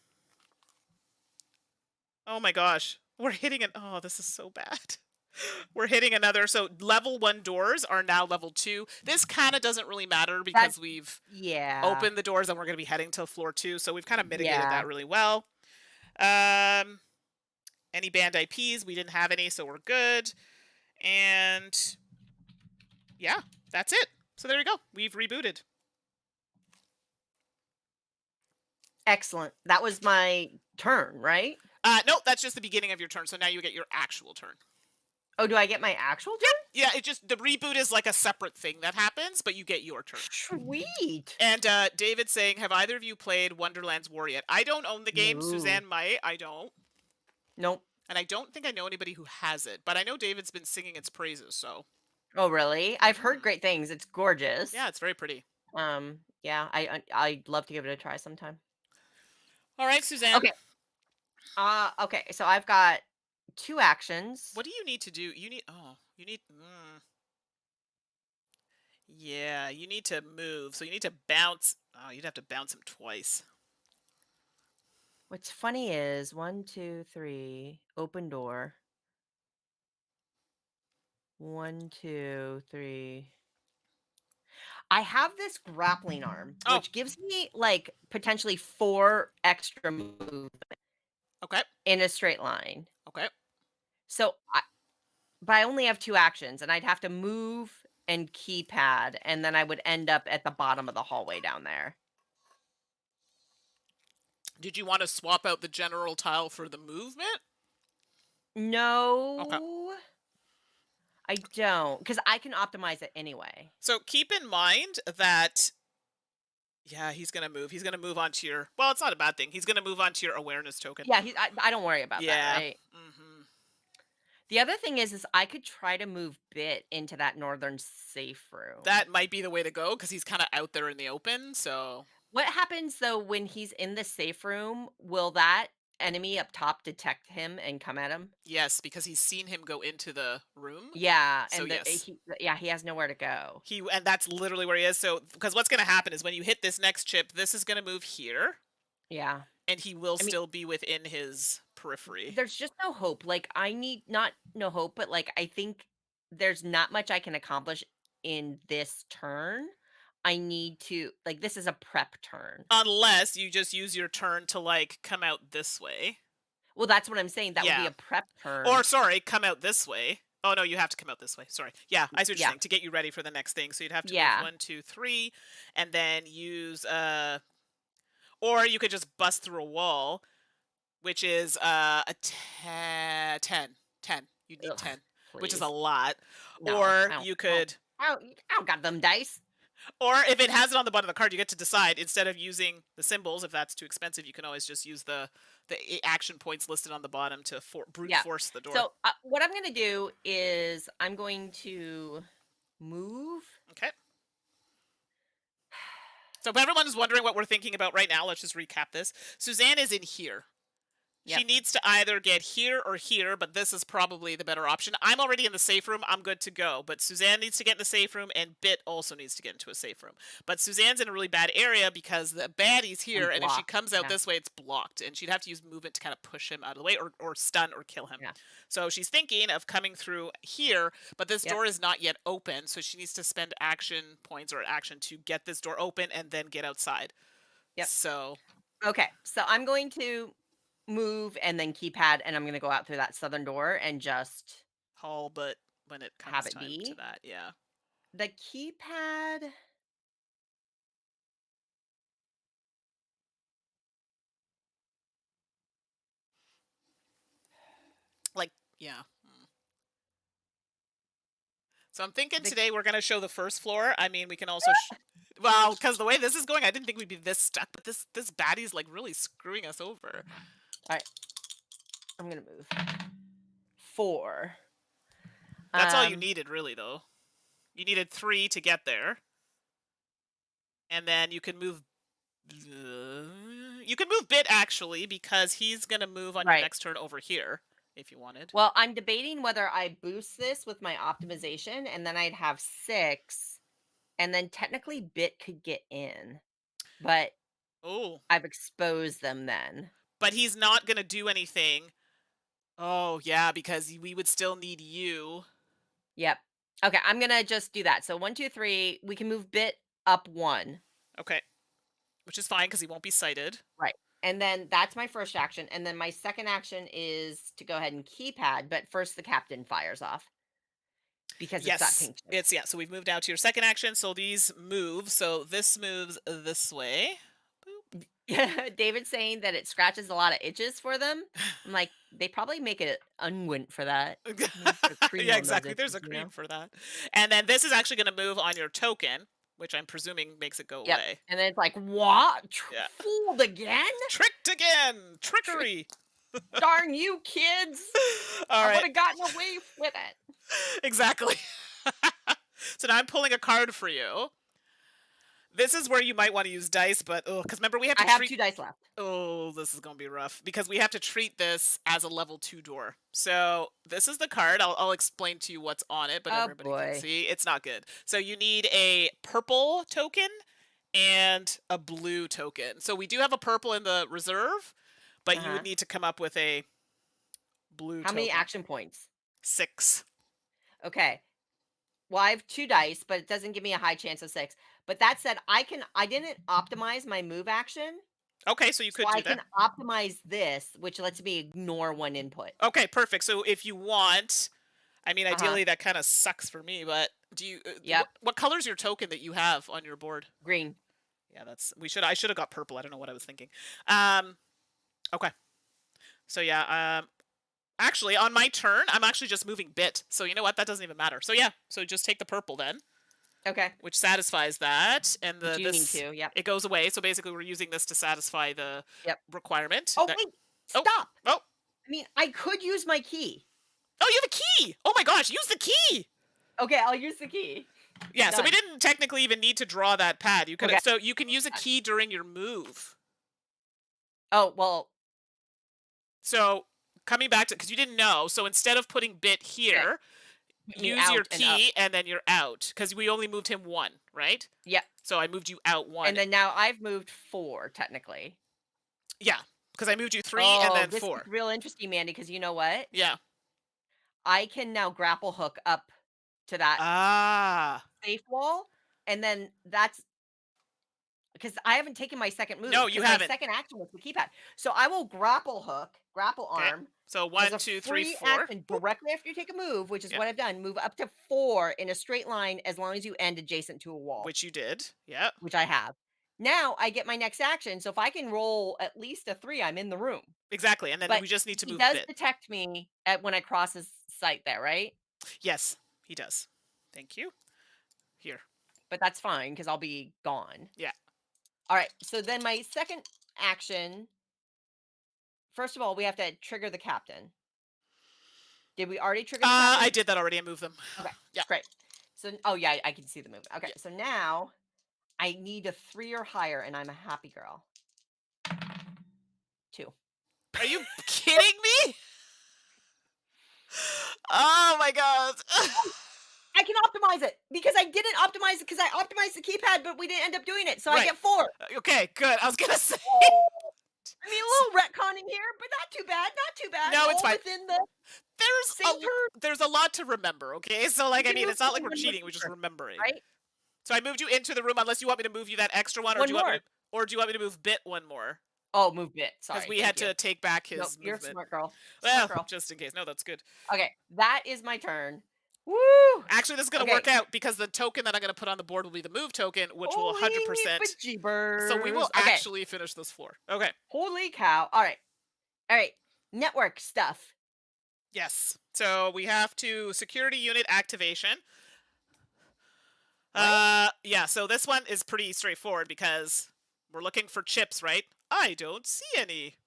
Oh my gosh. We're hitting an. Oh, this is so bad. We're hitting another. So level 1 doors are now level 2. This kind of doesn't really matter because That's we've yeah. opened the doors and we're going to be heading to floor 2. So we've kind of mitigated Yeah. that really well. Any banned IPs? We didn't have any, so we're good. And yeah, that's it. So there you go. We've rebooted. Excellent. That was my turn, right? No, that's just the beginning of your turn. So now you get your actual turn. Oh, do I get my actual turn? Yeah, it just the reboot is like a separate thing that happens, but you get your turn. Sweet. And David's saying, have either of you played Wonderland's War yet? I don't own the game. No. Suzanne might. I don't. Nope. And I don't think I know anybody who has it. But I know David's been singing its praises, so. Oh, really? I've heard great things. It's gorgeous. Yeah, it's very pretty. Yeah, I'd love to give it a try sometime. All right, Suzanne. Okay. Okay. So I've got 2 actions. What do you need to do? You need. Oh, you need. Yeah, you need to move. So you need to bounce. Oh, you'd have to bounce him twice. What's funny is 1, 2, 3, open door. 1, 2, 3. I have this grappling arm, Oh, which gives me like potentially 4 extra moves okay. in a straight line. Okay. So but I only have 2 actions, and I'd have to move and keypad, and then I would end up at the bottom of the hallway down there. Did you want to swap out the general tile for the movement? Okay. No, I don't, because I can optimize it anyway. So keep in mind that yeah, he's gonna move. He's gonna move onto your. Well, it's not a bad thing. He's gonna move onto your awareness token. Yeah, I don't worry about that, Yeah. right? Hmm. The other thing is I could try to move Bit into that northern safe room. That might be the way to go because he's kind of out there in the open. So What happens though when he's in the safe room? Will that enemy up top detect him and come at him? yes, because he's seen him go into the room. Yeah, So yes, he has nowhere to go. and that's literally where he is. So because what's gonna happen is when you hit this next chip, this is gonna move here, Yeah. and he will I mean, still be within his periphery. there's just no hope. Like I need not no hope, but like I think there's not much I can accomplish in this turn. I need to like this is a prep turn. Unless you just use your turn to like come out this way. Well, that's what I'm saying. That would be Yeah. a prep Or turn. sorry, come out this way. Oh no, you have to come out this way. Sorry. Yeah, I see what you're Yeah. saying. To get you ready for the next thing. So you'd have to move Yeah. 1, 2, 3, and then use or you could just bust through a wall, which is a 10. 10. You need Ugh, 10, which is a please. lot. No, Or you could I don't got them dice. or if it has it on the bottom of the card, you get to decide instead of using the symbols. If that's too expensive, you can always just use the action points listed on the bottom to brute Yeah. force the door. So what I'm gonna do is I'm going to move. Okay. So if everyone is wondering what we're thinking about right now, let's just recap this. Suzanne is in here. She Yep. needs to either get here or here, but this is probably the better option. I'm already in the safe room. I'm good to go. But Suzanne needs to get in the safe room, and Bit also needs to get into a safe room. But Suzanne's in a really bad area because the baddie's here, And and if she blocked. comes out Yeah. this way, it's blocked. And she'd have to use movement to kind of push him out of the way or stun or kill him. Yeah. So she's thinking of coming through here, but this Yep. door is not yet open. So she needs to spend action points or action to get this door open and then get outside. Yep. So Okay. So I'm going to move and then keypad, and I'm gonna go out through that southern door and just haul, but when it have comes it time to be. that, yeah. The keypad. Like, yeah. So I'm thinking The today we're going to show the first floor. I mean, we can also well, cuz the way this is going, I didn't think we'd be this stuck, but this baddie's like really screwing us over. all right. I'm gonna move 4. That's all you Um. needed really though. You needed 3 to get there. And then you can move Bit actually because he's going to move on your Right. next turn over here if you wanted. Well, I'm debating whether I boost this with my optimization, and then I'd have 6, and then technically Bit could get in, but Oh, I've exposed them then. but he's not going to do anything. Oh, yeah, because we would still need you. Yep. Okay, I'm gonna just do that. So 1, 2, 3. We can move Bit up 1. Okay. Which is fine because he won't be sighted. Right. And then that's my first action. And then my second action is to go ahead and keypad, but first the captain fires off because it's that Yes. pink chip. It's yeah, so we've moved out to your second action. So these move. So this moves this way. David's saying that it scratches a lot of itches for them. I'm like, they probably make it unguent for that. Maybe put cream Yeah, on those exactly. There's itches, a cream for that. And then this is actually going to move on your token, which I'm presuming makes it go Yep. away. And then it's like, what? Yeah. Fooled again? Tricked again. Trickery. Darn you, kids. All I would right. have gotten away with it. Exactly. So now I'm pulling a card for you. This is where you might want to use dice, but because remember we have to I have treat. 2 dice left. Oh, this is gonna be rough because we have to treat this as a level 2 door. So this is the card. I'll explain to you what's on it, but Oh everybody can boy. see it's not good. So you need a purple token and a blue token. So we do have a purple in the reserve, but you Uh-huh. would need to come up with a blue How token. many action points? 6. Okay. Well, I have 2 dice, but it doesn't give me a high chance of 6. But that said, I didn't optimize my move action, Okay, so you so could I do that. can optimize this, which lets me ignore 1 input. Okay, perfect. So if you want, I mean, Uh-huh. ideally that kind of sucks for me, but do you Yep. what color's your token that you have on your board? Green. Yeah, I should have got purple. I don't know what I was thinking. Um okay. So yeah, actually on my turn, I'm actually just moving bit. So you know what? That doesn't even matter. So yeah, so just take the purple then, Okay. which satisfies that, and Which you need this to, yep. it goes away. So basically we're using this to satisfy the Yep. requirement. Oh, That, wait. oh, Stop. oh. I mean, I could use my key. Oh, you have a key. Oh my gosh, use the key. Okay, I'll use the key. Yeah, so we Done. didn't technically even need to draw that pad. You could Okay. so you can use a key during your move. Oh, well, So coming back to because you didn't know, so instead of putting bit okay. here, Put me use your out and up. key and then you're out because we only moved him 1, right? Yep. So I moved you out 1. And then now I've moved 4 technically. Yeah, because I moved you 3 and Oh, then this is 4. real interesting, Mandy, because you know what? Yeah. I can now grapple hook up to that Ah. safe wall, and then that's because I haven't taken my second move No, you because my haven't. second action was the keypad. So I will grapple hook, grapple Okay. arm So as 1, a 2, 3, free 4. action Boop. directly after you take a move, which is Yep. what I've done. Move up to 4 in a straight line as long as you end adjacent to a wall, Which you did. Yeah. which I have. Now I get my next action. So if I can roll at least a 3, I'm in the room. Exactly. And then But we just need to he move does bit. detect me at when I cross his sight there, right? Yes, he does. Thank you. Here. But that's fine because I'll be gone. Yeah. All right. So then my second action, first of all, we have to trigger the captain. Did we already trigger the captain? I did that already. I moved them. Okay. Yeah. Great. So, oh yeah, I can see the movement. Okay. Yeah. So now I need a 3 or higher, and I'm a happy girl. 2. Are you kidding me? Oh my god. I can optimize it because I didn't optimize it because I optimized the keypad, but we didn't end up doing it. So I Right. get 4. Okay, good. I was gonna say. I mean, a little retconning here, but not too bad. Not too bad. No, it's All fine. within the same turn. There's a lot to remember. Okay, so like You I can mean, move it's not like only we're 1 more cheating. We're just creature, remembering. right? So I moved you into the room, unless you want me to move you that extra one, or 1 do you want more. me to, or do you want me to move bit 1 more? Oh, move bit. Because Sorry. we Thank had you. to take back his Nope, you're a movement. smart girl. Well, Smart girl. just in case. No, that's good. Okay, that is my turn. Woo! Actually, this is gonna Okay. work out because the token that I'm gonna put on the board will be the move token, which will 100%. So we will Okay. actually finish this floor. Okay. Holy cow. All right. All right. Network stuff. Yes. So we have to security unit activation. What? Yeah, so this one is pretty straightforward because we're looking for chips, right? I don't see any.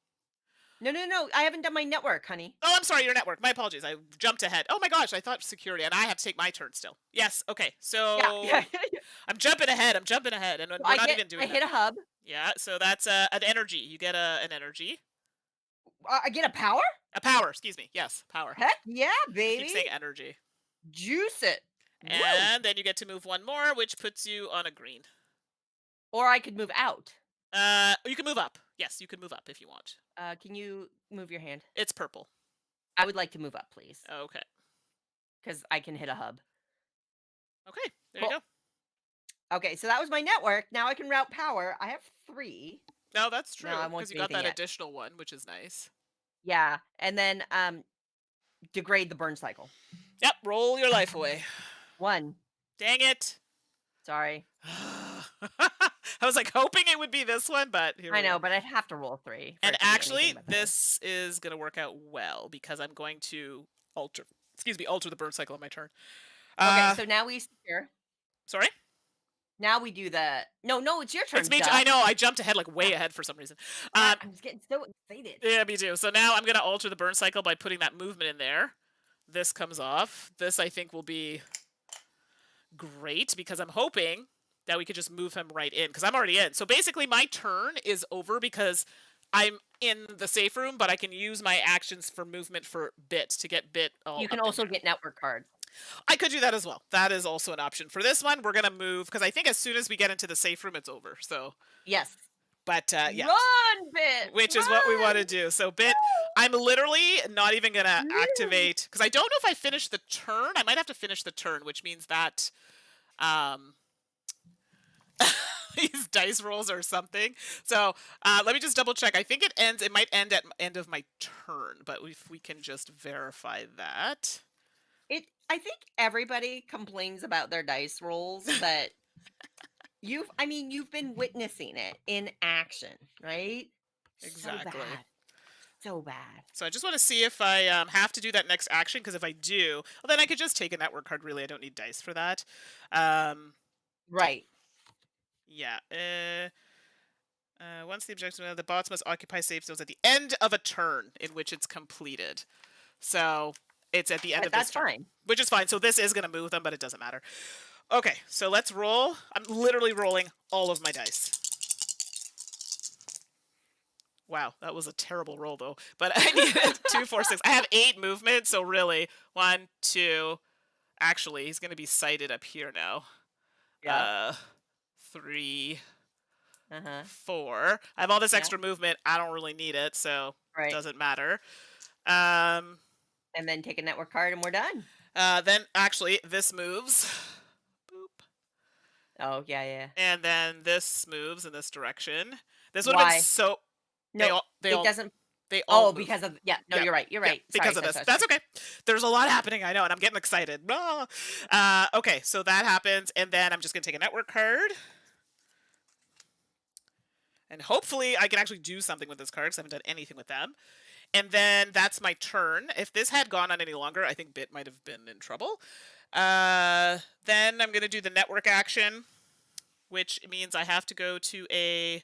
No. I haven't done my network, honey. Oh, I'm sorry, your network. My apologies. I jumped ahead. Oh my gosh, I thought security, and I have to take my turn still. Yes, okay. So Yeah. I'm jumping ahead. And we're not even doing I hit that. a hub. Yeah, so that's an energy. You get an energy. I get a power? A power, excuse me. Yes, power. Heck yeah, I baby. keep saying energy. Juice it. Woo. And then you get to move 1 more, which puts you on a green. Or I could move out. You can move up. Yes, you can move up if you want. Can you move your hand? It's purple. I would like to move up, please. Okay. Because I can hit a hub. Okay, there Cool. you go. Okay, so that was my network. Now I can route power. I have 3. No, that's true. No, I won't Because do you got anything that yet. additional one, which is nice. Yeah, and then degrade the burn cycle. Yep, roll your life away. 1. Dang it. Sorry. I was like hoping it would be this one, but here I we know, go. but I'd have to roll 3. for And it to do actually, anything but that. this is going to work out well because I'm going to alter the burn cycle on my turn. Okay, so now we secure. Sorry? Now we do the. No, it's your turn. It's me. duh. I know. I jumped ahead, like way ahead for some reason. I'm just getting so excited. Yeah, me too. So now I'm going to alter the burn cycle by putting that movement in there. This comes off. This, I think, will be great because I'm hoping that we could just move him right in because I'm already in. So basically, my turn is over because I'm in the safe room, but I can use my actions for movement for bit to get bit. You can also get network cards. I could do that as well. That is also an option. For this one, we're going to move because I think as soon as we get into the safe room, it's over. So Yes. But yeah, Run, Bit. which is what we want to do. So Bit, I'm literally not even gonna Mm. activate because I don't know if I finish the turn. I might have to finish the turn, which means that um these dice rolls or something. So let me just double check. I think it ends. It might end at end of my turn, but if we can just verify that. I think everybody complains about their dice rolls, but you've been witnessing it in action, right? So Exactly. bad. So bad. So I just want to see if I have to do that next action, because if I do, well, then I could just take a network card. Really, I don't need dice for that. Um, Right. yeah. Once the objective, the bots must occupy safe zones at the end of a turn in which it's completed. So it's at the end But of this that's turn, fine. which is fine. So this is going to move them, but it doesn't matter. Okay, so let's roll. I'm literally rolling all of my dice. Wow, that was a terrible roll though. But I needed 2, 4, 6. I have 8 movement, so really 1, 2. Actually, he's gonna be sighted up here now. Yep. 3, Uh-huh. 4. I have all this Yeah. extra movement. I don't really need it, so it Right. doesn't matter. Um, And then take a network card and we're done. then actually this moves. Boop. Oh, yeah, yeah. And then this moves in this direction. This would have been Why? so they No, all they it all doesn't. they all Oh, move. because of yeah, no, Yeah. you're right. You're Yeah, right. Sorry, because of sorry, this. sorry, That's sorry. okay. There's a lot happening, I know, and I'm getting excited. Ah. Okay, so that happens, and then I'm just gonna take a network card, and hopefully I can actually do something with this card because I haven't done anything with them. And then that's my turn. If this had gone on any longer, I think Bit might have been in trouble. Then I'm gonna do the network action, which means I have to go to a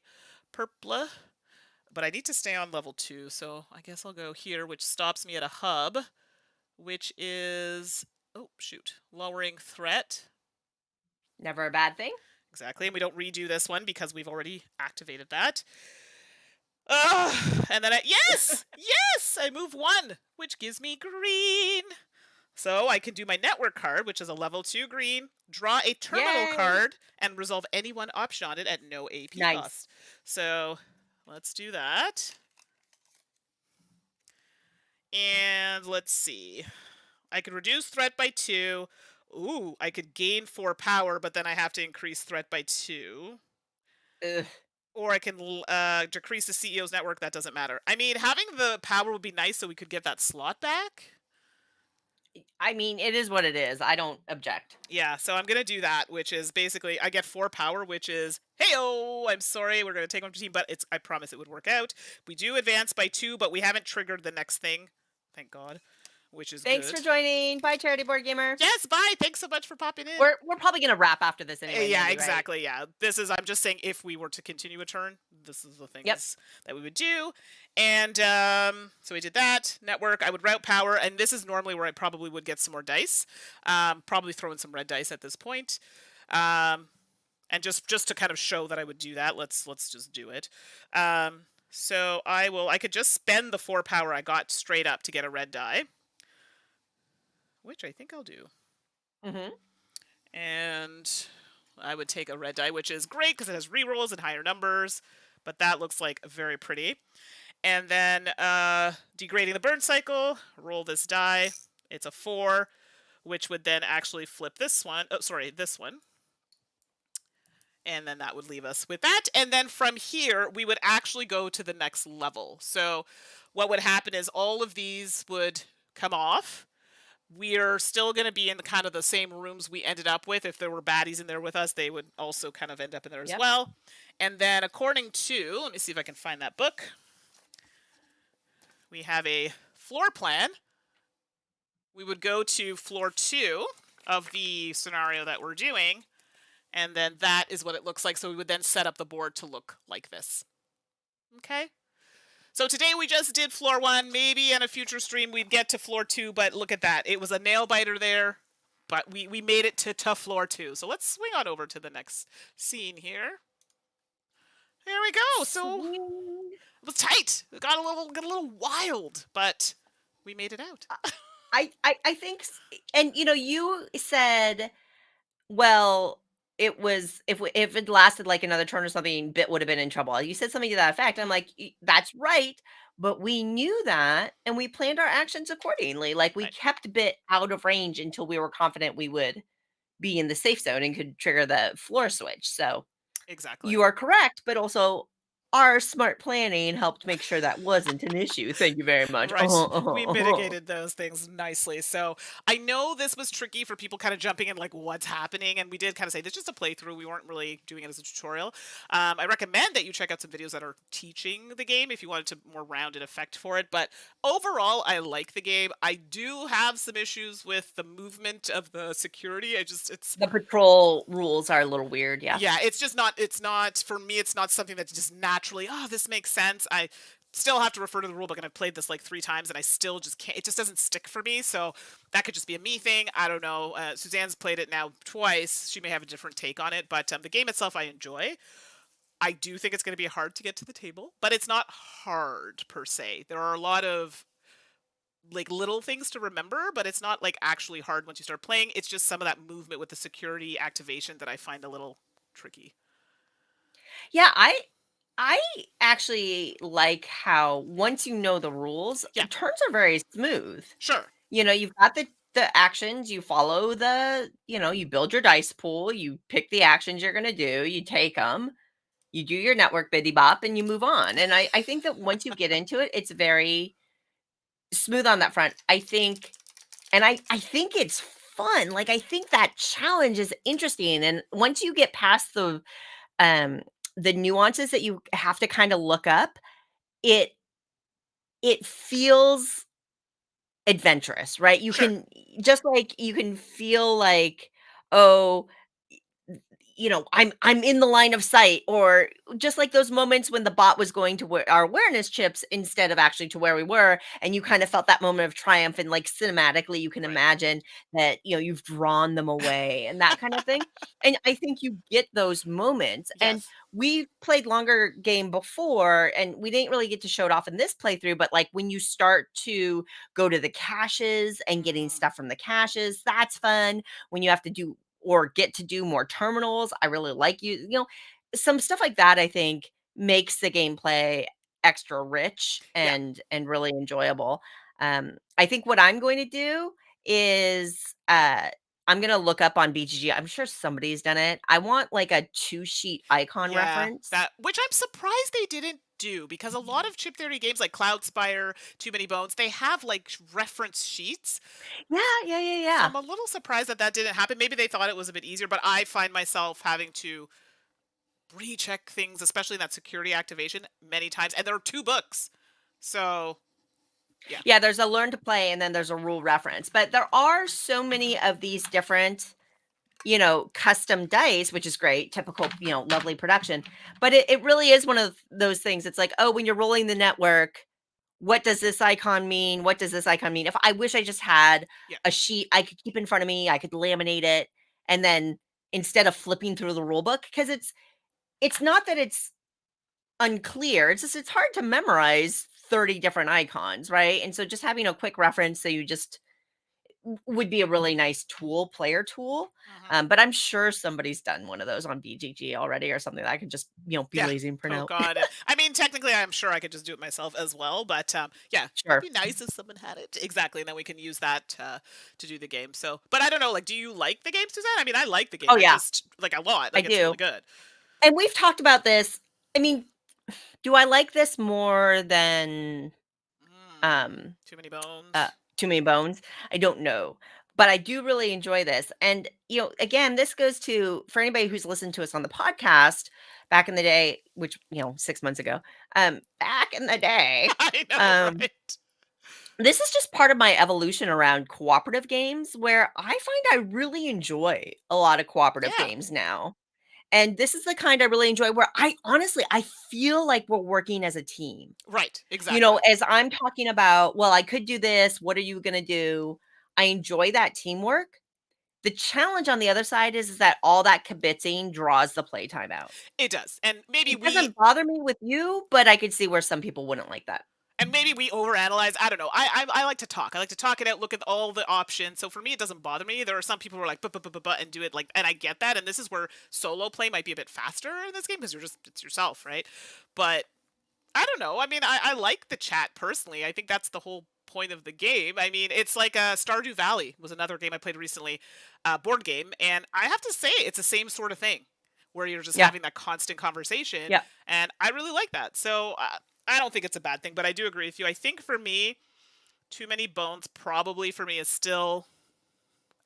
purpla. But I need to stay on level 2, so I guess I'll go here, which stops me at a hub, which is, oh, shoot, lowering threat. Never a bad thing. Exactly, and we don't redo this one because we've already activated that. And then yes! Yes! I move 1, which gives me green. So I can do my network card, which is a level 2 green, draw a terminal Yay! card, and resolve any one option on it at no AP Nice. cost. So let's do that. And let's see. I could reduce threat by 2. Ooh, I could gain 4 power, but then I have to increase threat by 2. Ugh. Or I can decrease the CEO's network. That doesn't matter. I mean, having the power would be nice so we could get that slot back. I mean, it is what it is. I don't object. Yeah, so I'm going to do that, which is basically I get 4 power, which is, hey-oh, I'm sorry, we're going to take one for team, but I promise it would work out. We do advance by 2, but we haven't triggered the next thing. Thank God, which is Thanks for good. joining. Bye, Charity Board Gamer. Yes, bye. Thanks so much for popping in. We're probably gonna wrap after this anyway, Yeah, Mandy, right? exactly. Yeah, this is. I'm just saying, if we were to continue a turn, this is the Yep. things that we would do. And so we did that network. I would route power, and this is normally where I probably would get some more dice. Probably throw in some red dice at this point. And just to kind of show that I would do that, let's just do it. So I could just spend the 4 power I got straight up to get a red die, which I think I'll do. Mm-hmm. And I would take a red die, which is great because it has rerolls and higher numbers, but that looks like very pretty. And then degrading the burn cycle, roll this die. It's a 4, which would then actually flip this one. Oh, sorry, this one. And then that would leave us with that. And then from here, we would actually go to the next level. So what would happen is all of these would come off. We're still going to be in the kind of the same rooms we ended up with. If there were baddies in there with us, they would also kind of end up in there as Yep. well. And then according to, let me see if I can find that book. We have a floor plan. We would go to floor 2 of the scenario that we're doing. And then that is what it looks like. So we would then set up the board to look like this. Okay. So today we just did floor 1. Maybe in a future stream we'd get to floor 2, but look at that. It was a nail biter there, but we made it to floor 2. So let's swing on over to the next scene here. There we go. So it was tight. It got a little wild, but we made it out. I think, and you said, well, it was if it lasted like another turn or something, Bit would have been in trouble. You said something to that effect. I'm like, That's right. But we knew that and we planned our actions accordingly. Like we Right. kept Bit out of range until we were confident we would be in the safe zone and could trigger the floor switch. So Exactly. you are correct, but also our smart planning helped make sure that wasn't an issue. Thank you very much. Right. Uh-huh, We uh-huh, uh-huh. mitigated those things nicely. So I know this was tricky for people kind of jumping in, like, what's happening. And we did kind of say this is just a playthrough. We weren't really doing it as a tutorial. I recommend that you check out some videos that are teaching the game if you wanted to more rounded effect for it. But overall, I like the game. I do have some issues with the movement of the security. It's The patrol rules are a little weird, yeah. yeah, it's not for me, it's not something that's just naturally, oh, this makes sense. I still have to refer to the rule book, and I've played this like 3 times and I still just can't, it just doesn't stick for me. So that could just be a me thing. I don't know. Suzanne's played it now twice. She may have a different take on it, but the game itself I enjoy. I do think it's going to be hard to get to the table, but it's not hard per se. There are a lot of like little things to remember, but it's not like actually hard once you start playing. It's just some of that movement with the security activation that I find a little tricky. Yeah, I actually like how once you know the rules, Yeah, turns are very smooth. sure. You've got the actions, you follow you build your dice pool, you pick the actions you're gonna do, you take them, you do your network biddy bop, and you move on. And I think that once you get into it, it's very smooth on that front. I think it's fun. Like I think that challenge is interesting. And once you get past um the nuances that you have to kind of look up, it it feels adventurous, right? You Sure. can just like you can feel like, oh, I'm in the line of sight, or just like those moments when the bot was going to where our awareness chips instead of actually to where we were, and you kind of felt that moment of triumph, and like cinematically you can Right. imagine that you've drawn them away and that kind of thing. And I think you get those moments. And Yes. we played longer game before and we didn't really get to show it off in this playthrough, but like when you start to go to the caches and getting Mm, stuff from the caches, that's fun. When you have to do or get to do more terminals. I really like some stuff like that I think makes the gameplay extra rich yeah. and really enjoyable. I think what I'm going to do is I'm going to look up on BGG. I'm sure somebody's done it. I want like a two sheet icon Yeah. reference. That which I'm surprised they didn't do because a lot of chip theory games like Cloud Spire, Too Many Bones, they have like reference sheets. Yeah, yeah, yeah, So yeah. I'm a little surprised that that didn't happen. Maybe they thought it was a bit easier, but I find myself having to recheck things, especially in that security activation, many times. And there are 2 books. So, yeah. Yeah, there's a learn to play and then there's a rule reference. But there are so many of these different custom dice, which is great, typical, lovely production. But it really is one of those things. It's like, oh, when you're rolling the network, what does this icon mean? What does this icon mean? If I wish I just had Yeah. a sheet I could keep in front of me, I could laminate it, and then instead of flipping through the rule book, because it's not that it's unclear. It's just it's hard to memorize 30 different icons, right? And so just having a quick reference so you just would be a really nice tool, player tool. Mhm. But I'm sure somebody's done one of those on BGG already or something that I could just, be Yeah. lazy and print Oh out. God. I mean, technically, I'm sure I could just do it myself as well, but yeah, it'd Sure. be nice if someone had it. Exactly, and then we can use that to do the game. So, but I don't know. Like, do you like the game, Suzanne? I mean, I like the game. Oh, I yeah, just like a lot. I Like, it's really do. good. And we've talked about this. I mean, do I like this more than Mm, um too many uh bones. Too Many Bones? I don't know. But I do really enjoy this. And again, this goes to for anybody who's listened to us on the podcast back in the day, which, 6 months ago. Back in the day. I know, Um right? This is just part of my evolution around cooperative games where I find I really enjoy a lot of cooperative Yeah. games now. And this is the kind I really enjoy where I feel like we're working as a team. Right. Exactly. As I'm talking about, well, I could do this. What are you going to do? I enjoy that teamwork. The challenge on the other side is that all that kibitzing draws the playtime out. It does, and maybe It we doesn't bother me with you, but I could see where some people wouldn't like that. And maybe we overanalyze. I don't know. I like to talk. I like to talk it out, look at all the options. So for me, it doesn't bother me. There are some people who are like, but, and do it like, and I get that. And this is where solo play might be a bit faster in this game because it's yourself, right? But I don't know. I mean, I like the chat personally. I think that's the whole point of the game. I mean, it's like Stardew Valley was another game I played recently, board game, and I have to say it's the same sort of thing where you're just Yeah. having that constant conversation, Yeah. and I really like that. So I don't think it's a bad thing, but I do agree with you. I think for me, Too Many Bones probably for me is still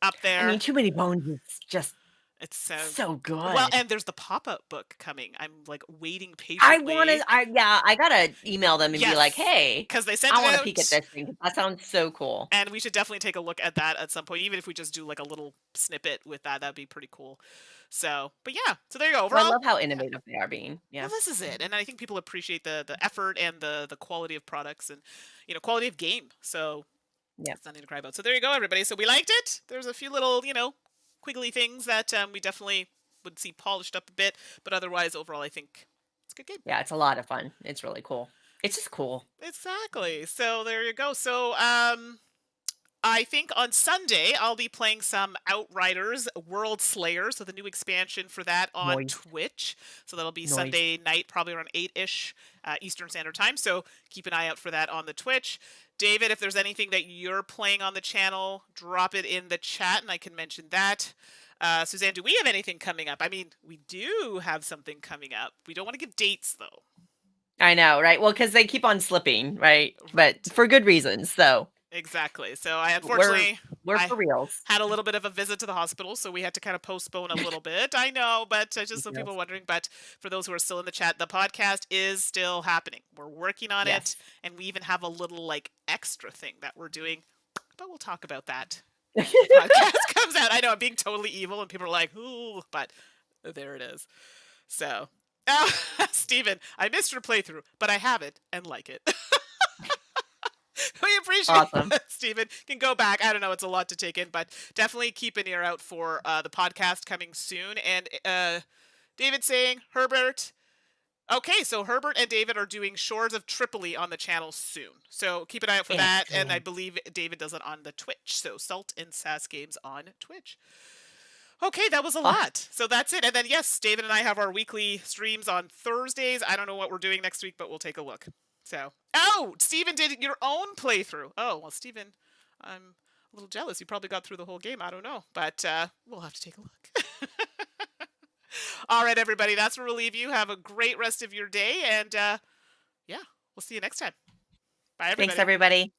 up I mean, there. Too Many Bones is just It's so well, good. and there's the pop-up book coming. I'm like waiting I wanna patiently. yeah, I gotta email them and be like, Yes, "Hey, because they sent I it wanna peek at out. this thing 'cause that sounds so cool." And we should definitely take a look at that at some point, even if we just do like a little snippet with that. That'd be pretty cool. So, but yeah, so there you go. Well, I Overall, love how innovative they are being. well, Yeah. this is it, and I think people appreciate the effort and the quality of products and quality of game. So Yeah. it's nothing to cry about. So there you go, everybody. So we liked it. There's a few little quiggly things that we definitely would see polished up a bit, but otherwise, overall, I think it's a good game. Yeah, it's a lot of fun. It's really cool. It's just cool. Exactly. So there you go. So I think on Sunday I'll be playing some Outriders World Slayer, so the new expansion for that on Noise. Twitch. So that'll be Noise. Sunday night, probably around 8-ish Eastern Standard Time. So keep an eye out for that on the Twitch. David, if there's anything that you're playing on the channel, drop it in the chat and I can mention that. Suzanne, do we have anything coming up? I mean, we do have something coming up. We don't want to give dates though. I know, right? Well, because they keep on slipping, right? But Right. for good reasons, so Exactly. So I we're unfortunately we're I for reals. had a little bit of a visit to the hospital, so we had to kind of postpone a little bit. I know, but just so people are Details. wondering, but for those who are still in the chat, the podcast is still happening. We're working on it, Yes. and we even have a little like extra thing that we're doing, but we'll talk about that when the podcast comes out. I know I'm being totally evil, and people are like, "Ooh," but there it is. So, oh, Steven, I missed your playthrough, but I have it and like it. We appreciate Awesome. that, Stephen. Can go back. I don't know. It's a lot to take in, but definitely keep an ear out for the podcast coming soon. And David saying, Herbert. Okay, so Herbert and David are doing Shores of Tripoli on the channel soon. So keep an eye out for that. And I Excellent. believe David does it on the Twitch. So Salt and Sass Games on Twitch. Okay, that was a Awesome. lot. So that's it. And then, yes, David and I have our weekly streams on Thursdays. I don't know what we're doing next week, but we'll take a look. So, oh, Steven did your own playthrough. Oh, well, Steven, I'm a little jealous. You probably got through the whole game. I don't know, but we'll have to take a look. All right, everybody, that's where we'll leave you. Have a great rest of your day. And yeah, we'll see you next time. Bye, Thanks, everybody. everybody.